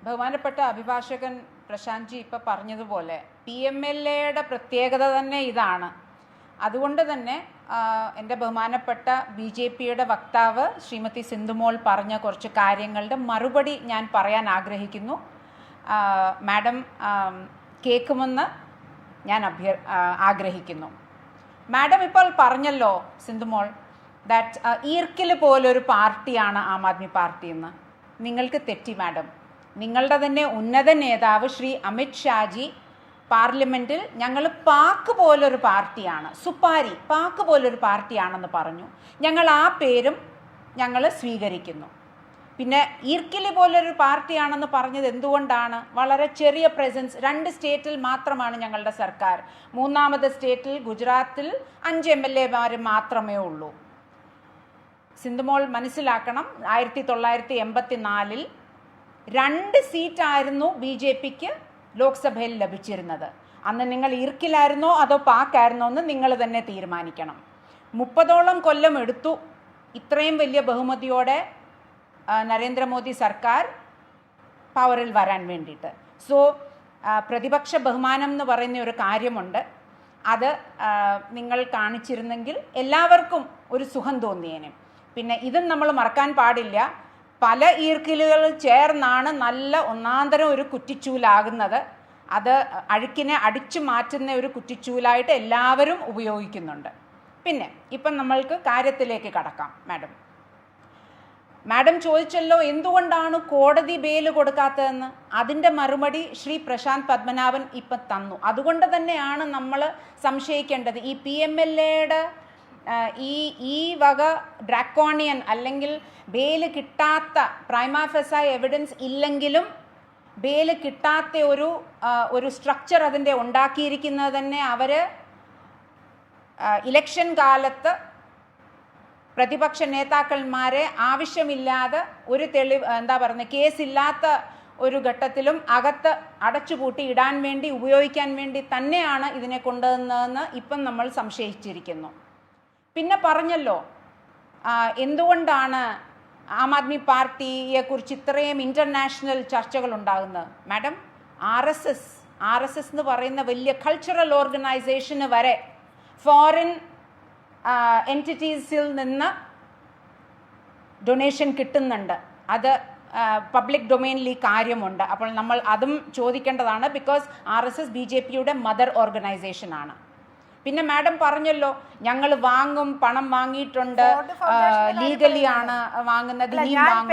ബഹുമാനപ്പെട്ട അഭിഭാഷകൻ പ്രശാന്ത് ജി ഇപ്പോൾ പറഞ്ഞതുപോലെ PMLAയുടെ പ്രത്യേകത തന്നെ ഇതാണ്. അതുകൊണ്ട് തന്നെ എൻ്റെ ബഹുമാനപ്പെട്ട BJPയുടെ വക്താവ് ശ്രീമതി സിന്ധുമോൾ പറഞ്ഞ കുറച്ച് കാര്യങ്ങളുടെ മറുപടി ഞാൻ പറയാൻ ആഗ്രഹിക്കുന്നു. മാഡം കേൾക്കുമെന്ന് ഞാൻ ആഗ്രഹിക്കുന്നു. മാഡം ഇപ്പോൾ പറഞ്ഞല്ലോ സിന്ധുമോൾ, ദാറ്റ് ഈർക്കിൽ പോലൊരു പാർട്ടിയാണ് ആം ആദ്മി പാർട്ടി എന്ന്. നിങ്ങൾക്ക് തെറ്റി മാഡം. നിങ്ങളുടെ തന്നെ ഉന്നത നേതാവ് ശ്രീ അമിത് ഷാജി പാർലമെൻറ്റിൽ ഞങ്ങൾ പാക്ക് പോലൊരു പാർട്ടിയാണ്, സുപ്പാരി പാക്ക് പോലൊരു പാർട്ടിയാണെന്ന് പറഞ്ഞു. ഞങ്ങൾ ആ പേരും ഞങ്ങൾ സ്വീകരിക്കുന്നു. പിന്നെ ഈർക്കിലി പോലൊരു പാർട്ടിയാണെന്ന് പറഞ്ഞത് എന്തുകൊണ്ടാണ്? വളരെ ചെറിയ പ്രസൻസ്, 2 സ്റ്റേറ്റിൽ മാത്രമാണ് ഞങ്ങളുടെ സർക്കാർ. 3ാമത് സ്റ്റേറ്റിൽ ഗുജറാത്തിൽ 5 MLA മാത്രമേ ഉള്ളൂ. സിന്ധുമോൾ മനസ്സിലാക്കണം, 1984 2 സീറ്റായിരുന്നു BJPക്ക് ലോക്സഭയിൽ ലഭിച്ചിരുന്നത്. അന്ന് നിങ്ങൾ ഈർക്കിലായിരുന്നോ അതോ പാക്കായിരുന്നോ എന്ന് നിങ്ങൾ തന്നെ തീരുമാനിക്കണം. 30ഓളം കൊല്ലം എടുത്തു ഇത്രയും വലിയ ബഹുമതിയോടെ നരേന്ദ്രമോദി സർക്കാർ പവറിൽ വരാൻ വേണ്ടിയിട്ട്. സോ പ്രതിപക്ഷ ബഹുമാനം എന്ന് പറയുന്ന ഒരു കാര്യമുണ്ട്. അത് നിങ്ങൾ കാണിച്ചിരുന്നെങ്കിൽ എല്ലാവർക്കും ഒരു സുഖം തോന്നിയേനെ. പിന്നെ ഇതും നമ്മൾ മറക്കാൻ പാടില്ല, പല ഈർക്കിലുകൾ ചേർന്നാണ് നല്ല ഒന്നാന്തരം ഒരു കുറ്റിച്ചൂലാകുന്നത്. അത് അഴുക്കിനെ അടിച്ചു മാറ്റുന്ന ഒരു കുറ്റിച്ചൂലായിട്ട് എല്ലാവരും ഉപയോഗിക്കുന്നുണ്ട്. പിന്നെ ഇപ്പം നമ്മൾക്ക് കാര്യത്തിലേക്ക് കടക്കാം. മാഡം ചോദിച്ചല്ലോ എന്തുകൊണ്ടാണ് കോടതി ബെയിൽ കൊടുക്കാത്തതെന്ന്. അതിൻ്റെ മറുപടി ശ്രീ പ്രശാന്ത് പത്മനാഭൻ ഇപ്പം തന്നു. അതുകൊണ്ട് തന്നെയാണ് നമ്മൾ സംശയിക്കേണ്ടത്. ഈ PMLAയുടെ ഈ വക ഡ്രാക്കോണിയൻ അല്ലെങ്കിൽ ബെയിൽ കിട്ടാത്ത പ്രൈമാ ഫെസ എവിഡൻസ് ഇല്ലെങ്കിലും ബെയിൽ കിട്ടാത്ത ഒരു സ്ട്രക്ചർ അതിൻ്റെ ഉണ്ടാക്കിയിരിക്കുന്നത് തന്നെ അവർ ഇലക്ഷൻ കാലത്ത് പ്രതിപക്ഷ നേതാക്കന്മാരെ ആവശ്യമില്ലാതെ ഒരു കേസില്ലാത്ത ഒരു ഘട്ടത്തിലും അകത്ത് അടച്ചുപൂട്ടി ഇടാൻ വേണ്ടി ഉപയോഗിക്കാൻ വേണ്ടി തന്നെയാണ് ഇതിനെ കൊണ്ടുവന്നതെന്ന് ഇപ്പം നമ്മൾ സംശയിച്ചിരിക്കുന്നു. പിന്നെ പറഞ്ഞല്ലോ എന്തുകൊണ്ടാണ് ആം ആദ്മി പാർട്ടിയെക്കുറിച്ച് ഇത്രയും ഇൻ്റർനാഷണൽ ചർച്ചകൾ ഉണ്ടാകുന്നത്. മാഡം, RSS എന്ന് പറയുന്ന വലിയ കൾച്ചറൽ ഓർഗനൈസേഷന് വരെ ഫോറിൻ എൻറ്റിറ്റീസിൽ നിന്ന് ഡൊണേഷൻ കിട്ടുന്നുണ്ട്. അത് പബ്ലിക് ഡൊമെയിനിൽ ഈ കാര്യമുണ്ട്. അപ്പോൾ നമ്മൾ അതും ചോദിക്കേണ്ടതാണ്. ബിക്കോസ് RSS BJPയുടെ മദർ ഓർഗനൈസേഷനാണ്. പിന്നെ മാഡം പറഞ്ഞല്ലോ ഞങ്ങൾ വാങ്ങും, പണം വാങ്ങിയിട്ടുണ്ട്, ലീഗലി ആണ് വാങ്ങുന്നത്, ഇനിയും വാങ്ങും.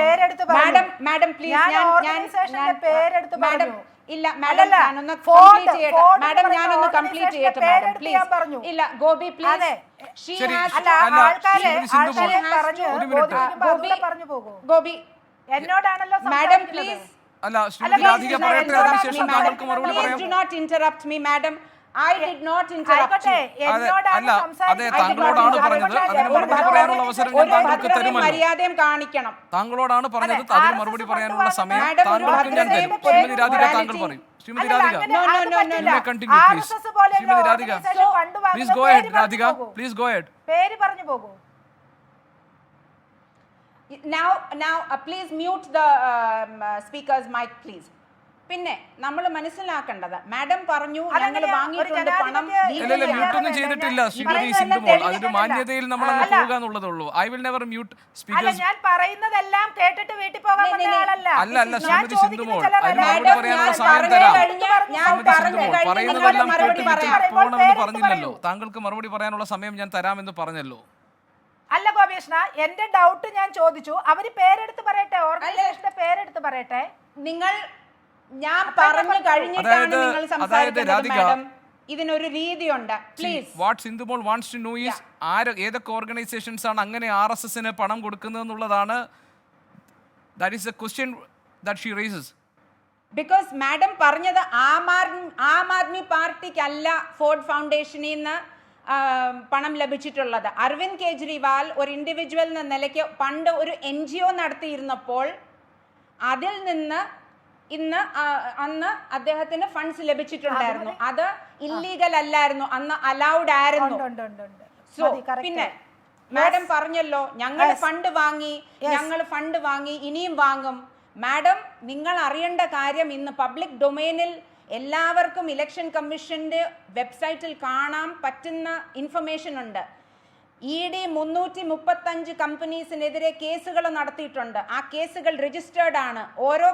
മാഡം പ്ലീസ്, മാഡം ഇല്ല മാഡം ഞാനൊന്ന് കംപ്ലീറ്റ് ചെയ്യട്ടെ. മാഡം ഞാനൊന്ന് കംപ്ലീറ്റ് ചെയ്യട്ടെ മാഡം പ്ലീസ്. ഇല്ല ഗോപി പ്ലീസ്. ഗോപി എന്നോടാണല്ലോ മാഡം പ്ലീസ്. അല്ല ശ്രീമതി രാധിക പറയട്ടെ, അതിനുശേഷം താങ്കൾക്ക് മറുപടി പറയാം. Please do not interrupt me, madam. I did not interrupt you. അല്ല അതെ താങ്കളോടാണ് പറഞ്ഞത്, അതിന് മറുപടി പറയാനുള്ള അവസരം ഞാൻ താങ്കൾക്ക് തരുമല്ലോ. മര്യാദയും കാണിക്കണം. താങ്കളോടാണ് പറഞ്ഞത്, അതിന് മറുപടി പറയാനുള്ള സമയം താങ്കൾക്ക് ഞാൻ തരും. ശ്രീമതി രാധിക താങ്കൾ പറയും. Shrimati Radhika continue please. Shrimati Radhika please go ahead. Radhika please go ahead. പേര് പറഞ്ഞു പോകൂ. Now please mute the speaker's mic please. പിന്നെ നമ്മൾ മനസ്സിലാക്കേണ്ടത് മാഡം പറഞ്ഞു ഞങ്ങൾ വാങ്ങിയിട്ടുണ്ട് പണം. മ്യൂട്ടൊന്നും ചെയ്തിട്ടില്ല ശ്രീമതി സിന്ധുമോൾ, അതിന്റെ മാന്യതയിൽ നമ്മൾ അങ്ങ് പോകുക എന്നുള്ളതുള്ളൂ. I will never mute speakers. ഞാൻ പറയുന്നതെല്ലാം കേട്ടിട്ട് വീട്ടിൽ പോകാൻ ആളല്ല. അല്ല ശ്രീമതി സിന്ധുമോൾ, അതിന് മറുപടി പറയാനുള്ള സമയം തരാം. പറയുന്നതെല്ലാം കേട്ട് പോകണമെന്ന് പറഞ്ഞില്ലല്ലോ. താങ്കൾക്ക് മറുപടി പറയാനുള്ള സമയം ഞാൻ തരാമെന്ന് പറഞ്ഞല്ലോ. അല്ല ഗോപികൃഷ്ണ, എന്റെ ഡൗട്ട് ഞാൻ ചോദിച്ചു. അവര് പേരെടുത്ത് പറയട്ടെ, ഓർഗനൈസേഷന്റെ പേരെടുത്ത് പറയട്ടെ. നിങ്ങൾ ഞാൻ പറഞ്ഞു കഴിഞ്ഞിട്ടാണ് നിങ്ങൾ സംസാരിക്കുന്നത് മാഡം. ഇതിനൊരു രീതിയുണ്ട് please. What Sindhumol wants to know is ഏതൊക്കെ ഓർഗനൈസേഷൻസ് ആണ് അങ്ങനെ RSSന് പണം കൊടുക്കുന്നതെന്നുള്ളതാണ്. That is a question that she raises. Because madam പറഞ്ഞത് ആം ആദ്മി പാർട്ടിക്കല്ല ഫോർഡ് ഫൗണ്ടേഷനിൽ നിന്ന് പണം ലഭിച്ചിട്ടുള്ളത്. അരവിന്ദ് കെജ്രിവാൾ ഒരു ഇൻഡിവിജ്വൽ എന്ന നിലയ്ക്ക് പണ്ട് ഒരു NGO നടത്തിയിരുന്നപ്പോൾ അതിൽ നിന്ന് അന്ന് അദ്ദേഹത്തിന് ഫണ്ട്സ് ലഭിച്ചിട്ടുണ്ടായിരുന്നു. അത് ഇല്ലീഗൽ അല്ലായിരുന്നു, അന്ന് അലൗഡ് ആയിരുന്നു. സോ പിന്നെ മാഡം പറഞ്ഞല്ലോ ഞങ്ങൾ ഫണ്ട് വാങ്ങി ഇനിയും വാങ്ങും. മാഡം നിങ്ങൾ അറിയേണ്ട കാര്യം, ഇന്ന് പബ്ലിക് ഡൊമൈനിൽ എല്ലാവർക്കും ഇലക്ഷൻ കമ്മീഷന്റെ വെബ്സൈറ്റിൽ കാണാൻ പറ്റുന്ന ഇൻഫർമേഷൻ ഉണ്ട്. ED 335 കമ്പനീസിനെതിരെ കേസുകൾ നടത്തിയിട്ടുണ്ട്. ആ കേസുകൾ രജിസ്റ്റേർഡ് ആണ്. ഓരോ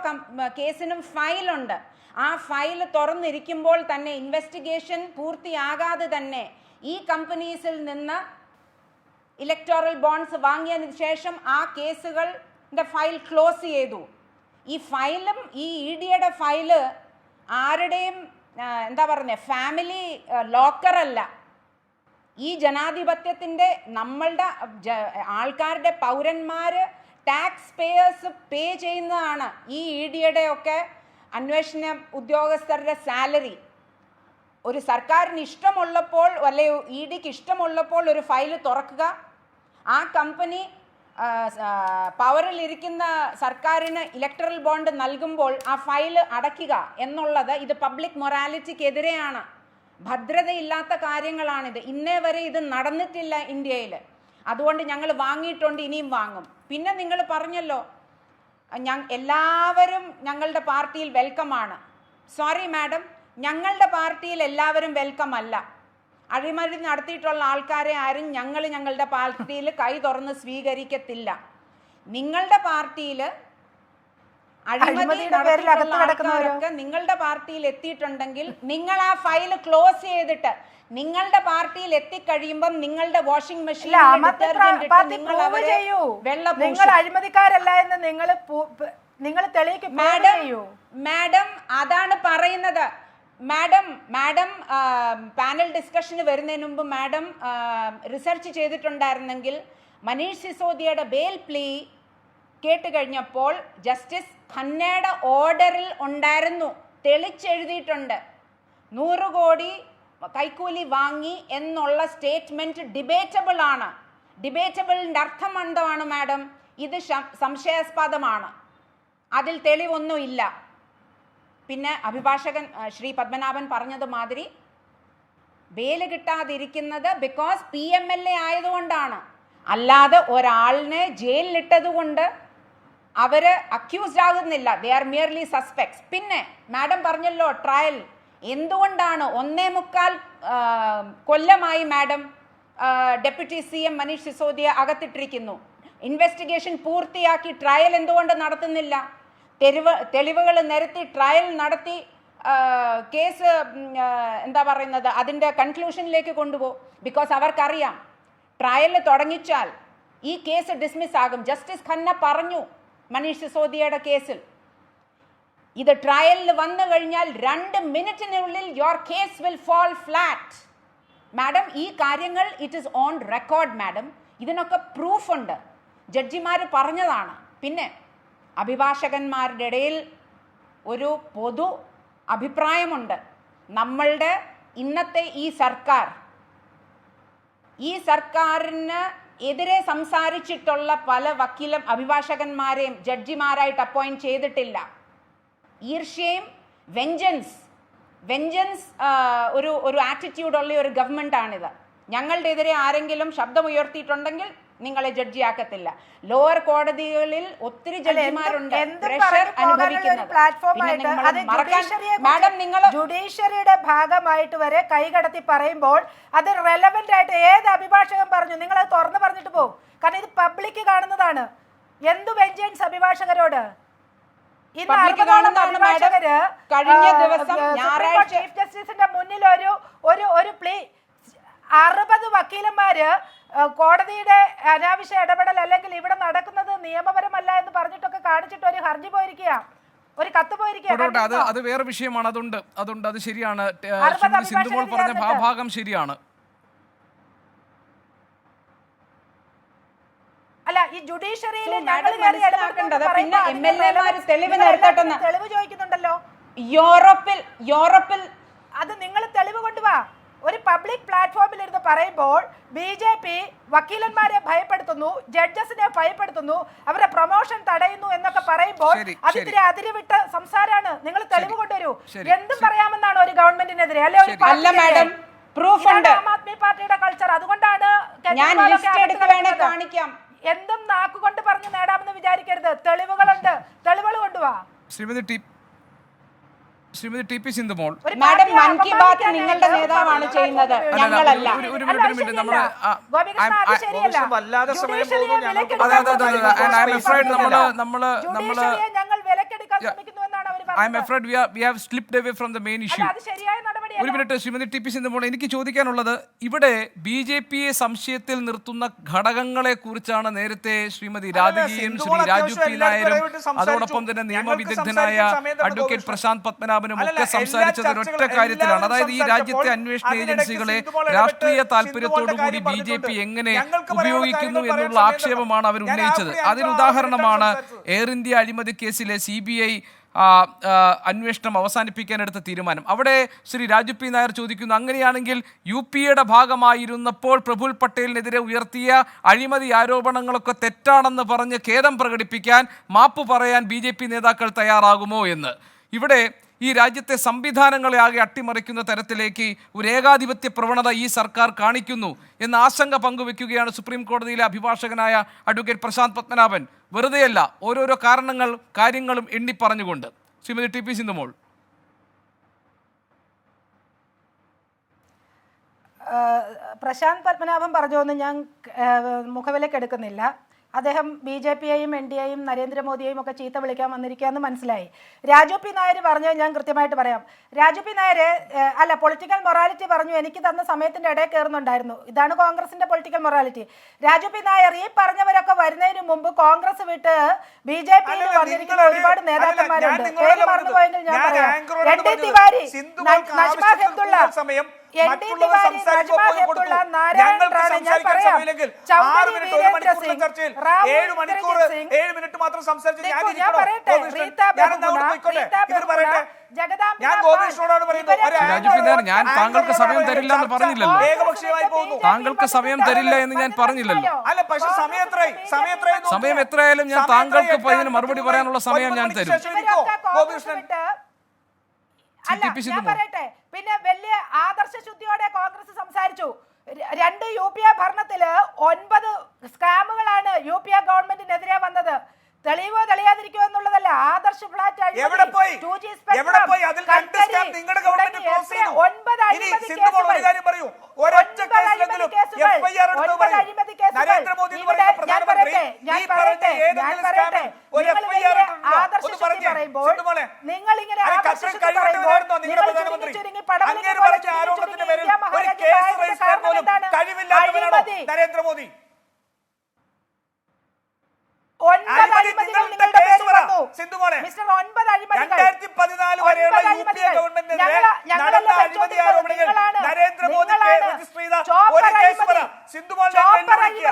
കേസിനും ഫയലുണ്ട്. ആ ഫയൽ തുറന്നിരിക്കുമ്പോൾ തന്നെ ഇൻവെസ്റ്റിഗേഷൻ പൂർത്തിയാകാതെ തന്നെ ഈ കമ്പനീസിൽ നിന്ന് ഇലക്ടോറൽ ബോണ്ട്സ് വാങ്ങിയതിനു ശേഷം ആ കേസുകളുടെ ഫയൽ ക്ലോസ് ചെയ്തു. ഈ ഫയലും ഈ EDയുടെ ഫയല് ആരുടെയും എന്താ പറയുക ഫാമിലി ലോക്കറല്ല. ഈ ജനാധിപത്യത്തിൻ്റെ നമ്മളുടെ ആൾക്കാരുടെ പൗരന്മാര് ടാക്സ് പേയേഴ്സ് പേ ചെയ്യുന്നതാണ് ഈ EDയുടെ ഒക്കെ അന്വേഷണ ഉദ്യോഗസ്ഥരുടെ സാലറി. ഒരു സർക്കാരിന് ഇഷ്ടമുള്ളപ്പോൾ അല്ലെ EDക്ക് ഇഷ്ടമുള്ളപ്പോൾ ഒരു ഫയൽ തുറക്കുക, ആ കമ്പനി പവറിലിരിക്കുന്ന സർക്കാരിന് ഇലക്ടറൽ ബോണ്ട് നൽകുമ്പോൾ ആ ഫയൽ അടയ്ക്കുക എന്നുള്ളത് ഇത് പബ്ലിക് മൊറാലിറ്റിക്കെതിരെയാണ്. ഭദ്രതയില്ലാത്ത കാര്യങ്ങളാണിത്. ഇന്നേ വരെ ഇത് നടന്നിട്ടില്ല ഇന്ത്യയിൽ. അതുകൊണ്ട് ഞങ്ങൾ വാങ്ങിയിട്ടുണ്ട്, ഇനിയും വാങ്ങും. പിന്നെ നിങ്ങൾ പറഞ്ഞല്ലോ എല്ലാവരും ഞങ്ങളുടെ പാർട്ടിയിൽ വെൽക്കമാണ്. സോറി മാഡം, ഞങ്ങളുടെ പാർട്ടിയിൽ എല്ലാവരും വെൽക്കം അല്ല. അഴിമതി നടത്തിയിട്ടുള്ള ആൾക്കാരെ ആരും ഞങ്ങളുടെ പാർട്ടിയിൽ കൈ തുറന്ന് സ്വീകരിക്കത്തില്ല. നിങ്ങളുടെ പാർട്ടിയിൽ അഴിമതി നടത്തിയിട്ടുള്ളവരൊക്കെ നിങ്ങളുടെ പാർട്ടിയിൽ എത്തിയിട്ടുണ്ടെങ്കിൽ നിങ്ങൾ ആ ഫയൽ ക്ലോസ് ചെയ്തിട്ട് നിങ്ങളുടെ പാർട്ടിയിൽ എത്തിക്കഴിയുമ്പം നിങ്ങളുടെ വാഷിംഗ് മെഷീൻ നിങ്ങൾ അഴിമതിക്കാരല്ല എന്ന് നിങ്ങൾ തെളിയിക്കും. മാഡം അതാണ് പറയുന്നത്. മാഡം പാനൽ ഡിസ്കഷന് വരുന്നതിന് മുമ്പ് മാഡം റിസർച്ച് ചെയ്തിട്ടുണ്ടായിരുന്നെങ്കിൽ മനീഷ് സിസോദിയയുടെ ബെയിൽ പ്ലീ കേട്ട് കഴിഞ്ഞപ്പോൾ ജസ്റ്റിസ് ഖന്നയുടെ ഓർഡറിൽ ഉണ്ടായിരുന്നു, തെളിച്ചെഴുതിയിട്ടുണ്ട്. 100 കോടി കൈക്കൂലി വാങ്ങി എന്നുള്ള സ്റ്റേറ്റ്മെന്റ് ഡിബേറ്റബിൾ ആണ്. ഡിബേറ്റബിളിൻ്റെ അർത്ഥം എന്താണ് മാഡം? ഇത് സംശയാസ്പദമാണ്, അതിൽ തെളിവൊന്നുമില്ല. പിന്നെ അഭിഭാഷകൻ ശ്രീ പത്മനാഭൻ പറഞ്ഞത് മാതിരി ബെയില് കിട്ടാതിരിക്കുന്നത് ബിക്കോസ് PMLA ആയതുകൊണ്ടാണ്, അല്ലാതെ ഒരാളിനെ ജയിലിലിട്ടത് കൊണ്ട് അവർ അക്യൂസ്ഡ് ആകുന്നില്ല. They are merely suspects. പിന്നെ മാഡം പറഞ്ഞല്ലോ ട്രയൽ എന്തുകൊണ്ടാണ് 1.25 കൊല്ലമായി madam deputy CM Manish Sisodia അകത്തിട്ടിരിക്കുന്നു. ഇൻവെസ്റ്റിഗേഷൻ പൂർത്തിയാക്കി ട്രയൽ എന്തുകൊണ്ട് നടത്തുന്നില്ല? തെളിവുകൾ നിരത്തി ട്രയൽ നടത്തി കേസ് എന്താ പറയുന്നത് അതിൻ്റെ കൺക്ലൂഷനിലേക്ക് കൊണ്ടുപോകും. ബിക്കോസ് അവർക്കറിയാം ട്രയൽ തുടങ്ങിച്ചാൽ ഈ കേസ് ഡിസ്മിസ് ആകും. ജസ്റ്റിസ് ഖന്ന പറഞ്ഞു മനീഷ് സിസോദിയയുടെ കേസിൽ ഇത് ട്രയലിൽ വന്നു കഴിഞ്ഞാൽ 2 മിനിറ്റിനുള്ളിൽ your case will fall flat. Madam ഈ കാര്യങ്ങൾ it is on record madam. ഇതിനൊക്കെ പ്രൂഫ് ഉണ്ട്, ജഡ്ജിമാർ പറഞ്ഞതാണ്. പിന്നെ അഭിഭാഷകന്മാരുടെ ഇടയിൽ ഒരു പൊതു അഭിപ്രായമുണ്ട്, നമ്മളുടെ ഇന്നത്തെ ഈ സർക്കാരിന് എതിരെ സംസാരിച്ചിട്ടുള്ള പല അഭിഭാഷകന്മാരെയും ജഡ്ജിമാരായിട്ട് അപ്പോയിന്റ് ചെയ്തിട്ടില്ല. ഈർഷ്യയും വെഞ്ചൻസ് ഒരു ആറ്റിറ്റ്യൂഡുള്ള ഒരു ഗവൺമെന്റ് ആണിത്. ഞങ്ങളുടെ എതിരെ ആരെങ്കിലും ശബ്ദമുയർത്തിയിട്ടുണ്ടെങ്കിൽ നിങ്ങളെ ജഡ്ജിയാക്കത്തില്ല. ലോവർ കോടതികളിൽ ഒത്തിരി ജഡ്ജിമാരുണ്ട് പ്രഷർ അനുഭവിക്കുന്നത്. ജുഡീഷ്യറിയുടെ ഭാഗമായിട്ട് വരെ കൈകടത്തി പറയുമ്പോൾ അത് റെലവെന്റ് ആയിട്ട് ഏത് അഭിഭാഷകൻ പറഞ്ഞു നിങ്ങൾ അത് തുറന്നു പറഞ്ഞിട്ട് പോകും. കാരണം ഇത് പബ്ലിക് കാണുന്നതാണ്. എന്തു വെഞ്ചൻസ് അഭിഭാഷകരോട്. ഇന്ന് 60ഓളം അഭിഭാഷകര് കഴിഞ്ഞ ദിവസം ചീഫ് ജസ്റ്റിസിന്റെ മുന്നിൽ ഒരു പ്ലീ 60 വക്കീലന്മാര് കോടതിയുടെ അനാവശ്യ ഇടപെടൽ അല്ലെങ്കിൽ ഇവിടെ നടക്കുന്നത് നിയമപരമല്ല എന്ന് പറഞ്ഞിട്ടൊക്കെ കാണിച്ചിട്ട് ഒരു ഹർജി പോയിരിക്കുക, ഒരു കത്ത് പോയിരിക്കുക. അത് വേറെ വിഷയമാണ്. അതുണ്ട് അത് ശരിയാണ്. സിന്ധുമോൾ പറഞ്ഞ ഭാഗം ശരിയാണ്. അല്ല ഈ ജുഡീഷ്യറിയിൽ തെളിവ് ചോദിക്കുന്നുണ്ടല്ലോ. യൂറോപ്പിൽ അത് നിങ്ങൾ തെളിവ് കൊണ്ടുവാ. ഒരു പബ്ലിക് പ്ലാറ്റ്ഫോമിൽ ഇരുന്ന് പറയുമ്പോൾ BJP വക്കീലന്മാരെ ഭയപ്പെടുത്തുന്നു, ജഡ്ജസിനെ ഭയപ്പെടുത്തുന്നു, അവരുടെ പ്രൊമോഷൻ തടയുന്നു എന്നൊക്കെ പറയുമ്പോൾ അതിത്തിരി അതിരുവിട്ട സംസാരമാണ്. നിങ്ങൾ തെളിവ് കൊണ്ടുവരൂ. എന്തും പറയാമെന്നാണ് ഒരു ഗവൺമെന്റിനെതിരെ അല്ലെ ഒരു ആം ആദ്മി പാർട്ടിയുടെ കൾച്ചർ. അതുകൊണ്ടാണ് എന്തും നാക്കുകൊണ്ട് പറഞ്ഞു നേടാമെന്ന് വിചാരിക്കരുത്. തെളിവുകളുണ്ട്, തെളിവുകൾ കൊണ്ടുവാ. ശ്രീമതി ടി.പി. സിന്ധുമോൾ, മാഡം മൻ കി ബാത്ത് നിങ്ങളുടെ നേതാവാണ് ചെയ്യുന്നത്, ഞങ്ങളല്ല. ഒരു മിനിറ്റ് ശ്രീമതി ടി.പി. സിന്ധുമോൾ, എനിക്ക് ചോദിക്കാനുള്ളത് ഇവിടെ BJPയെ സംശയത്തിൽ നിർത്തുന്ന ഘടകങ്ങളെ കുറിച്ചാണ്. നേരത്തെ ശ്രീമതി രാധികയും ശ്രീ രാജു പി നായരും അതോടൊപ്പം തന്നെ നിയമവിദഗ്ധനായ അഡ്വക്കേറ്റ് പ്രശാന്ത് പത്മനാഭനും ഒക്കെ സംസാരിച്ചത് ഒരൊറ്റ കാര്യത്തിലാണ്. അതായത് ഈ രാജ്യത്തെ അന്വേഷണ ഏജൻസികളെ രാഷ്ട്രീയ താല്പര്യത്തോടുകൂടി BJP എങ്ങനെ ഉപയോഗിക്കുന്നു എന്നുള്ള ആക്ഷേപമാണ് അവർ ഉന്നയിച്ചത്. അതിനുദാഹരണമാണ് എയർ ഇന്ത്യ അഴിമതി കേസിലെ CBI അന്വേഷണം അവസാനിപ്പിക്കാനെടുത്ത തീരുമാനം. അവിടെ ശ്രീ രാജു പി നായർ ചോദിക്കുന്നു, അങ്ങനെയാണെങ്കിൽ UPAയുടെ ഭാഗമായിരുന്നപ്പോൾ പ്രഫുൽ പട്ടേലിനെതിരെ ഉയർത്തിയ അഴിമതി ആരോപണങ്ങളൊക്കെ തെറ്റാണെന്ന് പറഞ്ഞ് ഖേദം പ്രകടിപ്പിക്കാൻ, മാപ്പ് പറയാൻ BJP നേതാക്കൾ തയ്യാറാകുമോ എന്ന്. ഇവിടെ ഈ രാജ്യത്തെ സംവിധാനങ്ങളെ ആകെ അട്ടിമറിക്കുന്ന തരത്തിലേക്ക് ഒരു ഏകാധിപത്യ പ്രവണത ഈ സർക്കാർ കാണിക്കുന്നു എന്ന ആശങ്ക പങ്കുവെക്കുകയാണ് സുപ്രീം കോടതിയിലെ അഭിഭാഷകനായ അഡ്വക്കേറ്റ് പ്രശാന്ത് പത്മനാഭൻ. വെറുതെയല്ല, ഓരോരോ കാര്യങ്ങളും എണ്ണി പറഞ്ഞുകൊണ്ട്. ശ്രീമതി ടി.പി. സിന്ധുമോൾ, പ്രശാന്ത് പത്മനാഭൻ പറഞ്ഞൊന്നും ഞാൻ മുഖവിലക്കെടുക്കുന്നില്ല. അദ്ദേഹം BJPയെയും NDAയെയും നരേന്ദ്രമോദിയെയും ഒക്കെ ചീത്ത വിളിക്കാൻ വന്നിരിക്കുകയെന്ന് മനസ്സിലായി. രാജു പി നായർ പറഞ്ഞത് ഞാൻ കൃത്യമായിട്ട് പറയാം. Raju P Nair political morality പറഞ്ഞു, എനിക്ക് തന്ന സമയത്തിൻ്റെ ഇടയിൽ കയറുന്നുണ്ടായിരുന്നു. ഇതാണ് കോൺഗ്രസിന്റെ political morality. Raju P Nair ഈ പറഞ്ഞവരൊക്കെ വരുന്നതിന് മുമ്പ് കോൺഗ്രസ് വിട്ട് BJPയിൽ വന്നിരിക്കുന്ന ഒരുപാട് നേതാക്കന്മാരുണ്ട്. പേര് മറന്നുപോയെങ്കിൽ ഞാൻ പറയാം. ND തിവാരി, നജ്മ ഹെപ്തുള്ള, ND തിവാരി, നജ്മ ഹെപ്തുള്ള, നാരായൺ റാണെ, ഞാൻ പറയാം, ചൗധരി വീരേന്ദ്ര സിംഗ്, റാവു സിംഗ്, ഞാൻ പറയട്ടെ, റീത്ത ബഹുഗുണ, ഞാൻ താങ്കൾക്ക് സമയം തരില്ല എന്ന് പറഞ്ഞില്ലല്ലോ. താങ്കൾക്ക് സമയം തരില്ല എന്ന് ഞാൻ പറഞ്ഞില്ലല്ലോ. സമയം എത്രയായാലും ഞാൻ താങ്കൾക്ക് ഇതിന് മറുപടി പറയാനുള്ള സമയം ഞാൻ തരും. പിന്നെ വലിയ ആദർശ ശുദ്ധിയോടെ കോൺഗ്രസ് സംസാരിച്ചു. 2 UPA ഭരണത്തില് 9 സ്കാമുകളാണ് UPA ഗവൺമെന്റിനെതിരെ വന്നത്. തെളിവോ തെളിയാതിരിക്കോ എന്നുള്ളതല്ല. ആദർശ് ഫ്ലാറ്റ് എവിടെ പോയി? അതിൽ 2 സ്കാം നിങ്ങളുടെ ഗവൺമെന്റ് ക്ലോസ് ചെയ്തു. 9 അഴിമതി കേസുകൾ. ഒരൊറ്റ കേസിലെങ്കിലും FIR എടുത്തു പറയൂ. നരേന്ദ്രമോദി എന്ന് പറയുന്ന പ്രധാനമന്ത്രി ഈ പറഞ്ഞ ഏതെങ്കിലും സ്കാമിൽ ഒരു FIR ഇട്ടുണ്ടോ? ഒന്ന് പറഞ്ഞേ. പറയുമ്പോൾ സിന്ധുമോളെ, നിങ്ങൾ ഇങ്ങനെ അല്ല, ആകർഷിച്ച് ഖത്തറിൽ പറയുമ്പോൾ കഴിവുണ്ടായിരുന്നോ നിങ്ങളുടെ നിങ്ങൾ പ്രധാനമന്ത്രി? ചുരുങ്ങി പടവലിനെ അങ്ങേര് പോലെ പറഞ്ഞ ആരോപണത്തിന്റെ പേരിൽ ഇന്ത്യ ഒരു മഹാരാജ്യം കേസ് ആയതിന്റെ രജിസ്റ്റർ കാരണം പോലും എന്താണ്? കഴിവില്ലാത്തവരാണോ അഴിമതി. നരേന്ദ്രമോദി? 9 അഴിമതികൾ നിങ്ങളുടെ പേരിൽ വന്നു. സിന്ധുമോളെ, മിസ്റ്റർ 9 അഴിമതികൾ 2014 വരെയുള്ള യു.പി.എ. ഗവൺമെന്റിനെതിരെ നടന്ന അഴിമതി ആരോപണങ്ങൾ നരേന്ദ്രമോദി രജിസ്റ്റർ ചെയ്ത ഒരു കേസ് പറ. സിന്ധുമോളിനെ വെല്ലുവിളിക്കുക.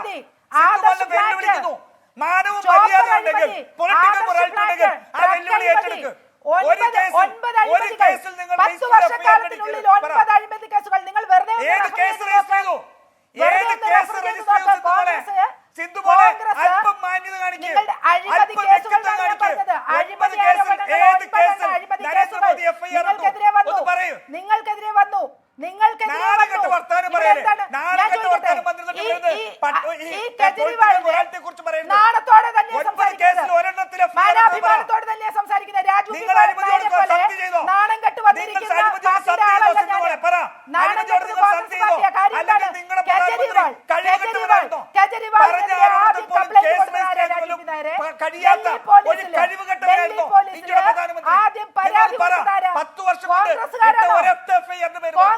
സിന്ധുമോളിനെ വെല്ലുവിളിക്കുന്നു. മാനവും മര്യാദ ഉണ്ടെങ്കിൽ, പൊളിറ്റിക്കൽ മൊറാലിറ്റി ഉണ്ടെങ്കിൽ ആ വെല്ലുവിളി ഏറ്റെടുക്ക്. ഒരു കേസിൽ നിങ്ങൾ 10 വർഷക്കാലത്തിനുള്ളിൽ 9 അഴിമതി കേസുകൾ നിങ്ങൾ വെറുതെ ഏത് കേസ് രജിസ്റ്റർ ചെയ്തു? ഏത് കേസ് രജിസ്റ്റർ ചെയ്തു? സിന്ധുമോളെ, അല്പം മാന്യത കാണിക്കുക. അല്പം വ്യക്തിത്വം കാണിക്കുക. 9 കേസിൽ ഏത് കേസിൽ നരേന്ദ്രമോദി എഫ്ഐആർ ഒന്ന് പറയൂ. നിങ്ങൾക്കെതിരെ വന്നു. നാളെക്കെട്ട് വർത്താനം പറയല്ലേ? നാളെക്കെട്ട് വർത്താനം കുറിച്ച് പറയുന്നത് നാണത്തോടെ തന്നെ 9 കേസിൽ ഒരെണ്ണത്തിൽ മാനാഭിമാനത്തോടെ തന്നെ സംസാരിക്കുന്നത് നിങ്ങൾ അഴിമതിയോട് സത്യം ചെയ്തോ? നാണം കെട്ട് നിങ്ങൾ അഴിമതിയോട് സത്യം ചെയ്തോ? സിന്ധുമോളെ പറ, അഴിമതിയോട് നിങ്ങൾ സത്യം ചെയ്തോ? അല്ലെങ്കിൽ നിങ്ങളുടെ പ്രധാനമന്ത്രി കഴിവുകെട്ടവരായിരുന്നോ? പറഞ്ഞ ആരോപണത്തിൽ പോലും കേസ് രജിസ്റ്റർ പോലും കഴിയാത്ത ഒരു കഴിവുകെട്ടവരായിരുന്നോ ഇന്ത്യയുടെ പ്രധാനമന്ത്രി? നിങ്ങൾ പറ, 10 വർഷം കൊണ്ട് ഇട്ട ഒരൊറ്റ എഫ്ഐആറിന്റെ പേര് പറ.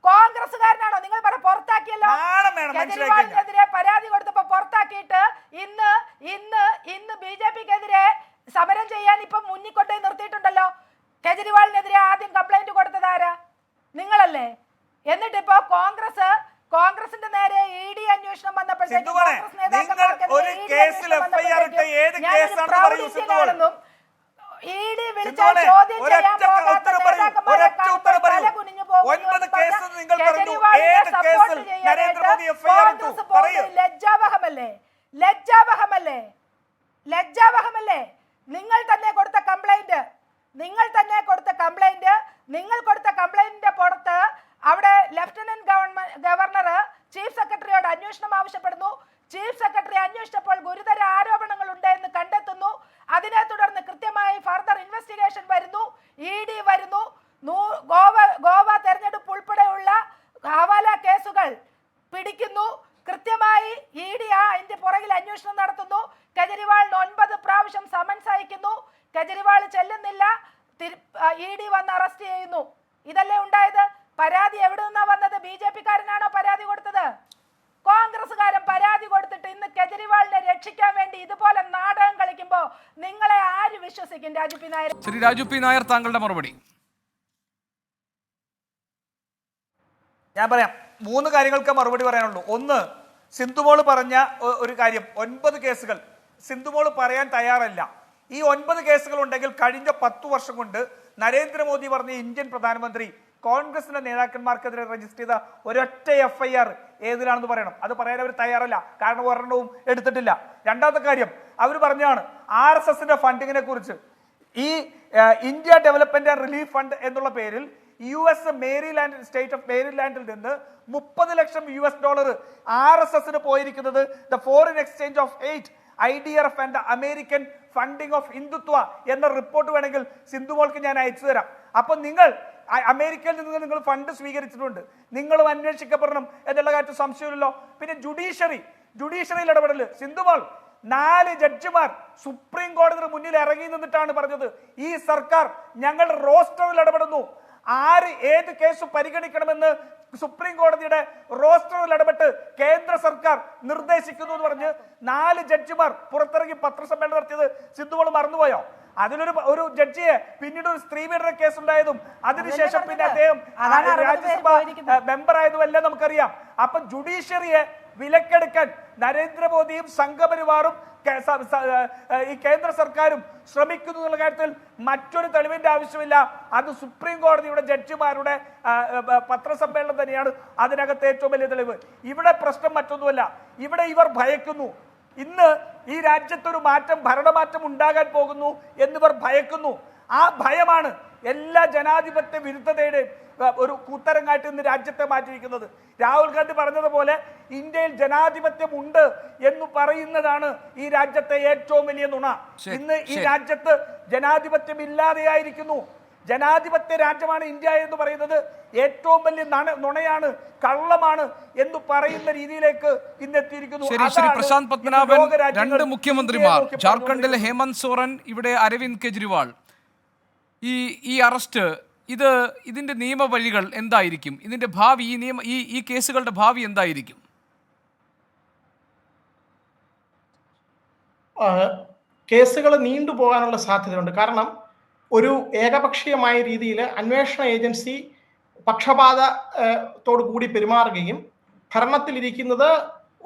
കോൺഗ്രസ്സുകാരനാണോ നിങ്ങൾ പറ? പുറത്താക്കിയല്ലോ. നാണം വേണം മനസ്സിലാക്കി. കേജ്രിവാളിനെതിരെ പരാതി കൊടുത്തപ്പോ പുറത്താക്കിയിട്ട് ഇന്ന് ബിജെപിക്കെതിരെ സമരം ചെയ്യാൻ ഇപ്പൊ മുന്നിൽ കൊണ്ടുപോയി നിർത്തിയിട്ടുണ്ടല്ലോ. കേജ്രിവാളിനെതിരെ ആദ്യം കംപ്ലൈന്റ് കൊടുത്തത് ആരാ? നിങ്ങളല്ലേ. എന്നിട്ടിപ്പോ കോൺഗ്രസിന്റെ നേരെ ഇഡി അന്വേഷണം വന്നപ്പോഴത്തേക്കും ഇഡി വിളിച്ചാൽ ചോദ്യം ചെയ്യാൻ പോകാത്ത നേതാക്കന്മാരെ തല കുനിഞ്ഞു പോകുന്നു. ലജ്ജാവഹമല്ലേ? നിങ്ങൾ തന്നെ കൊടുത്ത കംപ്ലൈന്റിന്റെ പുറത്ത് അവിടെ ലഫ്റ്റനന്റ് ഗവർണർ ചീഫ് സെക്രട്ടറിയോട് അന്വേഷണം ആവശ്യപ്പെടുന്നു. ചീഫ് സെക്രട്ടറി അന്വേഷിച്ചപ്പോൾ ഗുരുതര ആരോപണങ്ങൾ ഉണ്ട് എന്ന് കണ്ടെത്തുന്നു. അതിനെ തുടർന്ന് കൃത്യമായി ഫർദർ ഇൻവെസ്റ്റിഗേഷൻ വരുന്നു. ഇഡി വരുന്നു. ഗോവ തെരഞ്ഞെടുപ്പ് ഉൾപ്പെടെയുള്ള ഹവാല കേസുകൾ പിടിക്കുന്നു. കൃത്യമായി ഇഡി അതിന്റെ പുറകിൽ അന്വേഷണം നടത്തുന്നു. കേജ്രിവാളിന് 9 പ്രാവശ്യം സമൻസ് അയക്കുന്നു. കേജ്രിവാൾ ചെല്ലുന്നില്ല. ഇഡി വന്ന് അറസ്റ്റ് ചെയ്യുന്നു. ഇതല്ലേ ഉണ്ടായത്? പരാതി എവിടെ നിന്നാ വന്നത്? ബിജെപിക്കാരനാണോ പരാതി കൊടുത്തത്? കോൺഗ്രസ്സുകാരൻ പരാതി കൊടുത്തിട്ട് ഇന്ന് കേജ്രിവാളിനെ രക്ഷിക്കാൻ വേണ്ടി ഇതുപോലെ നാടകം കളിക്കുമ്പോ നിങ്ങളെ ആര് വിശ്വസിക്കും? രാജു പി നായർ. ശ്രീ രാജു പി നായർ, താങ്കളുടെ മറുപടി. ഞാൻ പറയാം, 3 കാര്യങ്ങൾക്ക് മറുപടി പറയാനുള്ളൂ. ഒന്ന്, സിന്ധുമോൾ പറഞ്ഞ ഒരു കാര്യം, 9 കേസുകൾ സിന്ധുമോൾ പറയാൻ തയ്യാറല്ല. ഈ 9 കേസുകൾ ഉണ്ടെങ്കിൽ കഴിഞ്ഞ 10 വർഷം കൊണ്ട് നരേന്ദ്രമോദി പറഞ്ഞ ഇന്ത്യൻ പ്രധാനമന്ത്രി കോൺഗ്രസിന്റെ നേതാക്കന്മാർക്കെതിരെ രജിസ്റ്റർ ചെയ്ത ഒരൊറ്റ എഫ്ഐആർ ഏതിലാണെന്ന് പറയണം. അത് പറയാൻ അവർ തയ്യാറല്ല. കാരണം ഒരെണ്ണവും എടുത്തിട്ടില്ല. രണ്ടാമത്തെ കാര്യം, അവർ പറഞ്ഞാണ് RSSന്റെ ഫണ്ടിങ്ങിനെ കുറിച്ച്. ഈ India development and relief fund എന്നുള്ള പേരിൽ US സ്റ്റേറ്റ് ഓഫ് മേരിലാൻഡിൽ നിന്ന് $30 ലക്ഷം RSSന് പോയിരിക്കുന്നത് the foreign exchange of 8 IDRF and American funding of Hindutva എന്ന റിപ്പോർട്ട് വേണമെങ്കിൽ സിന്ധുമോൾക്ക് ഞാൻ അയച്ചു തരാം. അപ്പൊ നിങ്ങൾ അമേരിക്കയിൽ നിന്ന് നിങ്ങൾ ഫണ്ട് സ്വീകരിച്ചിട്ടുണ്ട്, നിങ്ങളും അന്വേഷിക്കപ്പെടണം എന്നുള്ള കാര്യത്തിൽ സംശയമില്ലല്ലോ. പിന്നെ ജുഡീഷ്യറിയിൽ ഇടപെടൽ. സിന്ധുമോൾ 4 ജഡ്ജിമാർ സുപ്രീം കോടതിയുടെ മുന്നിൽ ഇറങ്ങി നിന്നിട്ടാണ് പറഞ്ഞത് ഈ സർക്കാർ ഞങ്ങളുടെ റോസ്റ്ററിൽ ഇടപെടുന്നു. ആര് ഏത് കേസ് പരിഗണിക്കണമെന്ന് സുപ്രീം കോടതിയുടെ റോസ്റ്ററിൽ ഇടപെട്ട് കേന്ദ്ര സർക്കാർ നിർദ്ദേശിക്കുന്നു എന്ന് പറഞ്ഞ് 4 ജഡ്ജിമാർ പുറത്തിറങ്ങി പത്രസമ്മേളനം നടത്തിയത് സിന്ധുമോൾ മറന്നുപോയോ? അതിലൊരു ജഡ്ജിയെ പിന്നീട് ഒരു സ്ത്രീ പീഡന കേസ് ഉണ്ടായതും അതിനുശേഷം പിന്നെ അദ്ദേഹം രാജ്യസഭ മെമ്പർ ആയതും എല്ലാം നമുക്കറിയാം. അപ്പൊ ജുഡീഷ്യറിയെ വിലക്കെടുക്കാൻ നരേന്ദ്രമോദിയും സംഘപരിവാറും ഈ കേന്ദ്ര സർക്കാരും ശ്രമിക്കുന്നു എന്നുള്ള കാര്യത്തിൽ മറ്റൊരു തെളിവിന്റെ ആവശ്യമില്ല. അത് സുപ്രീം കോടതിയുടെ ജഡ്ജിമാരുടെ പത്രസമ്മേളനം തന്നെയാണ് അതിനകത്ത് ഏറ്റവും വലിയ തെളിവ്. ഇവിടെ പ്രശ്നം മറ്റൊന്നുമല്ല. ഇവിടെ ഇവർ ഭയക്കുന്നു. ഇന്ന് ഈ രാജ്യത്തൊരു ഭരണമാറ്റം ഉണ്ടാകാൻ പോകുന്നു എന്നിവർ ഭയക്കുന്നു. ആ ഭയമാണ് എല്ലാ ജനാധിപത്യ വിരുദ്ധതയുടെ ഒരു കൂത്തരങ്ങായിട്ട് ഇന്ന് രാജ്യത്തെ മാറ്റിയിരിക്കുന്നത്. രാഹുൽ ഗാന്ധി പറഞ്ഞതുപോലെ ഇന്ത്യയിൽ ജനാധിപത്യം ഉണ്ട് എന്ന് പറയുന്നതാണ് ഈ രാജ്യത്തെ ഏറ്റവും വലിയ നുണ. ഇന്ന് ഈ രാജ്യത്ത് ജനാധിപത്യം ഇല്ലാതെയായിരിക്കുന്നു. ജനാധിപത്യ രാജ്യമാണ് ഇന്ത്യ എന്ന് പറയുന്നത് ഏറ്റവും വലിയ നുണയാണ്, കള്ളമാണ് എന്ന് പറയുന്ന രീതിയിലേക്ക് ഇന്നെത്തിയിരിക്കുന്നു. ശരി പ്രശാന്ത് പത്മനാഭൻ, രണ്ട് മുഖ്യമന്ത്രിമാർ, ജാർഖണ്ഡിലെ ഹേമന്ത് സോറൻ, ഇവിടെ അരവിന്ദ് കെജ്രിവാൾ. ഈ അറസ്റ്റ് ഇതിന്റെ നിയമവഴികൾ എന്തായിരിക്കും? ഇതിന്റെ ഭാവി, ഈ കേസുകളുടെ ഭാവി എന്തായിരിക്കും? കേസുകൾ നീണ്ടുപോകാനുള്ള സാധ്യതയുണ്ട്. കാരണം ഒരു ഏകപക്ഷീയമായ രീതിയിൽ അന്വേഷണ ഏജൻസി പക്ഷപാതത്തോടു കൂടി പെരുമാറുകയും ഭരണത്തിലിരിക്കുന്നത്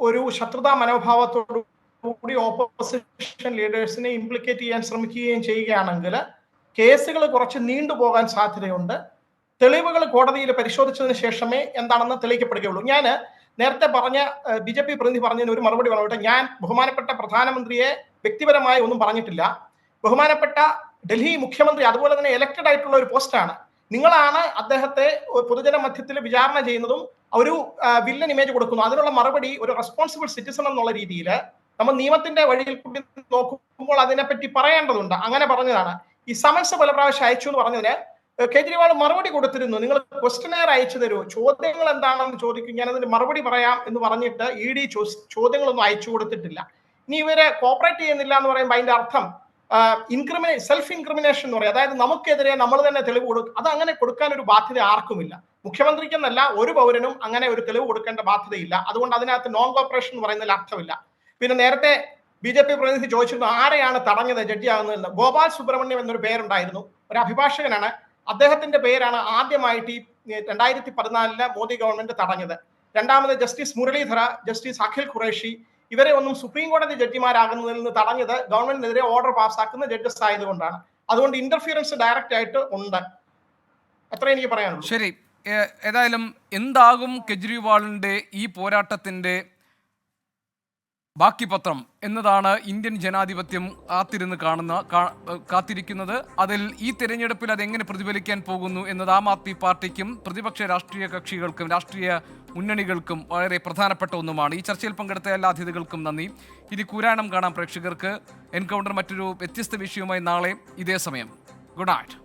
ഒരു ശത്രുതാ മനോഭാവത്തോടു കൂടി ഓപ്പോസിഷൻ ലീഡേഴ്സിനെ ഇംപ്ലിക്കേറ്റ് ചെയ്യാൻ ശ്രമിക്കുകയും ചെയ്യുകയാണെങ്കിൽ കേസുകൾ കുറച്ച് നീണ്ടുപോകാൻ സാധ്യതയുണ്ട്. തെളിവുകൾ കോടതിയിൽ പരിശോധിച്ചതിന് ശേഷമേ എന്താണെന്ന് തെളിയിക്കപ്പെടുകയുള്ളൂ. ഞാൻ നേരത്തെ പറഞ്ഞ BJP പ്രതിനിധി പറഞ്ഞതിന് ഒരു മറുപടി പറഞ്ഞിട്ട്, ഞാൻ ബഹുമാനപ്പെട്ട പ്രധാനമന്ത്രിയെ വ്യക്തിപരമായി ഒന്നും പറഞ്ഞിട്ടില്ല. ബഹുമാനപ്പെട്ട ഡൽഹി മുഖ്യമന്ത്രി അതുപോലെ തന്നെ എലക്റ്റഡ് ആയിട്ടുള്ള ഒരു പോസ്റ്റാണ്. നിങ്ങളാണ് അദ്ദേഹത്തെ പൊതുജന മധ്യത്തിൽ വിചാരണ ചെയ്യുന്നതും ഒരു വില്ലൻ ഇമേജ് കൊടുക്കുന്നു. അതിനുള്ള മറുപടി ഒരു റെസ്പോൺസിബിൾ സിറ്റിസൺ എന്നുള്ള രീതിയിൽ നമ്മൾ നിയമത്തിന്റെ വഴിയിൽ കൂടി നോക്കുമ്പോൾ അതിനെപ്പറ്റി പറയേണ്ടതുണ്ട്. അങ്ങനെ പറഞ്ഞതാണ്. ഈ സമൻസ് പല പ്രാവശ്യം അയച്ചു എന്ന് പറഞ്ഞതിന് കേജ്രിവാൾ മറുപടി കൊടുത്തിരുന്നു. നിങ്ങൾ ക്വസ്റ്റനെയർ അയച്ചു തരൂ, ചോദ്യങ്ങൾ എന്താണെന്ന് ചോദിക്കും, ഞാൻ അതിന് മറുപടി പറയാം എന്ന് പറഞ്ഞിട്ട് ED ചോദ്യങ്ങളൊന്നും അയച്ചു കൊടുത്തിട്ടില്ല. ഇനി ഇവരെ കോപ്പറേറ്റ് ചെയ്യുന്നില്ല എന്ന് പറയുമ്പോൾ അതിന്റെ അർത്ഥം സെൽഫ് ഇൻക്രിമിനേഷൻ എന്ന് പറയും. അതായത് നമുക്കെതിരെ നമ്മൾ തന്നെ തെളിവ് കൊടുക്കും. അത് അങ്ങനെ കൊടുക്കാൻ ഒരു ബാധ്യത ആർക്കുമില്ല. മുഖ്യമന്ത്രിക്കെന്നല്ല ഒരു പൗരനും അങ്ങനെ ഒരു തെളിവ് കൊടുക്കേണ്ട ബാധ്യതയില്ല. അതുകൊണ്ട് അതിനകത്ത് നോൺ കോപ്പറേഷൻ എന്ന് പറയുന്നതിൽ അർത്ഥമില്ല. പിന്നെ നേരത്തെ BJP പ്രതിനിധി ചോദിച്ചിരുന്നു ആരെയാണ് തടഞ്ഞത് ജഡ്ജി ആകുന്നതെന്ന്. ഗോപാൽ സുബ്രഹ്മണ്യം എന്നൊരു പേരുണ്ടായിരുന്നു, ഒരു അഭിഭാഷകനാണ്. അദ്ദേഹത്തിന്റെ പേരാണ് ആദ്യമായിട്ട് 2014 മോദി ഗവൺമെന്റ് തടഞ്ഞത്. രണ്ടാമത് ജസ്റ്റിസ് മുരളീധര, ജസ്റ്റിസ് അഖിൽ ഖുറേഷി, ഇവരെ ഒന്നും സുപ്രീം കോടതി ജഡ്ജിമാരാകുന്നതിൽ നിന്ന് തടഞ്ഞത് ഗവൺമെന്റിനെതിരെ ഓർഡർ പാസ്സാക്കുന്ന ജഡ്ജസ് ആയതുകൊണ്ടാണ്. അതുകൊണ്ട് ഇന്റർഫിയറൻസ് ഡയറക്റ്റ് ആയിട്ട് ഉണ്ട്. അത്ര എനിക്ക് പറയാനുള്ളൂ. ശരി, ഏതായാലും എന്താകും കെജ്രിവാളിന്റെ ഈ പോരാട്ടത്തിന്റെ ബാക്കി പത്രം എന്നതാണ് ഇന്ത്യൻ ജനാധിപത്യം കാത്തിരിക്കുന്നത്. അതിൽ ഈ തെരഞ്ഞെടുപ്പിൽ അതെങ്ങനെ പ്രതിഫലിക്കാൻ പോകുന്നു എന്നത് ആം ആദ്മി പാർട്ടിക്കും പ്രതിപക്ഷ രാഷ്ട്രീയ കക്ഷികൾക്കും രാഷ്ട്രീയ മുന്നണികൾക്കും വളരെ പ്രധാനപ്പെട്ട ഒന്നുമാണ്. ഈ ചർച്ചയിൽ പങ്കെടുത്ത എല്ലാ അതിഥികൾക്കും നന്ദി. ഇനി കൂരാണം കാണാം പ്രേക്ഷകർക്ക്. എൻകൗണ്ടർ മറ്റൊരു വ്യത്യസ്ത വിഷയവുമായി നാളെ ഇതേ സമയം. Good night.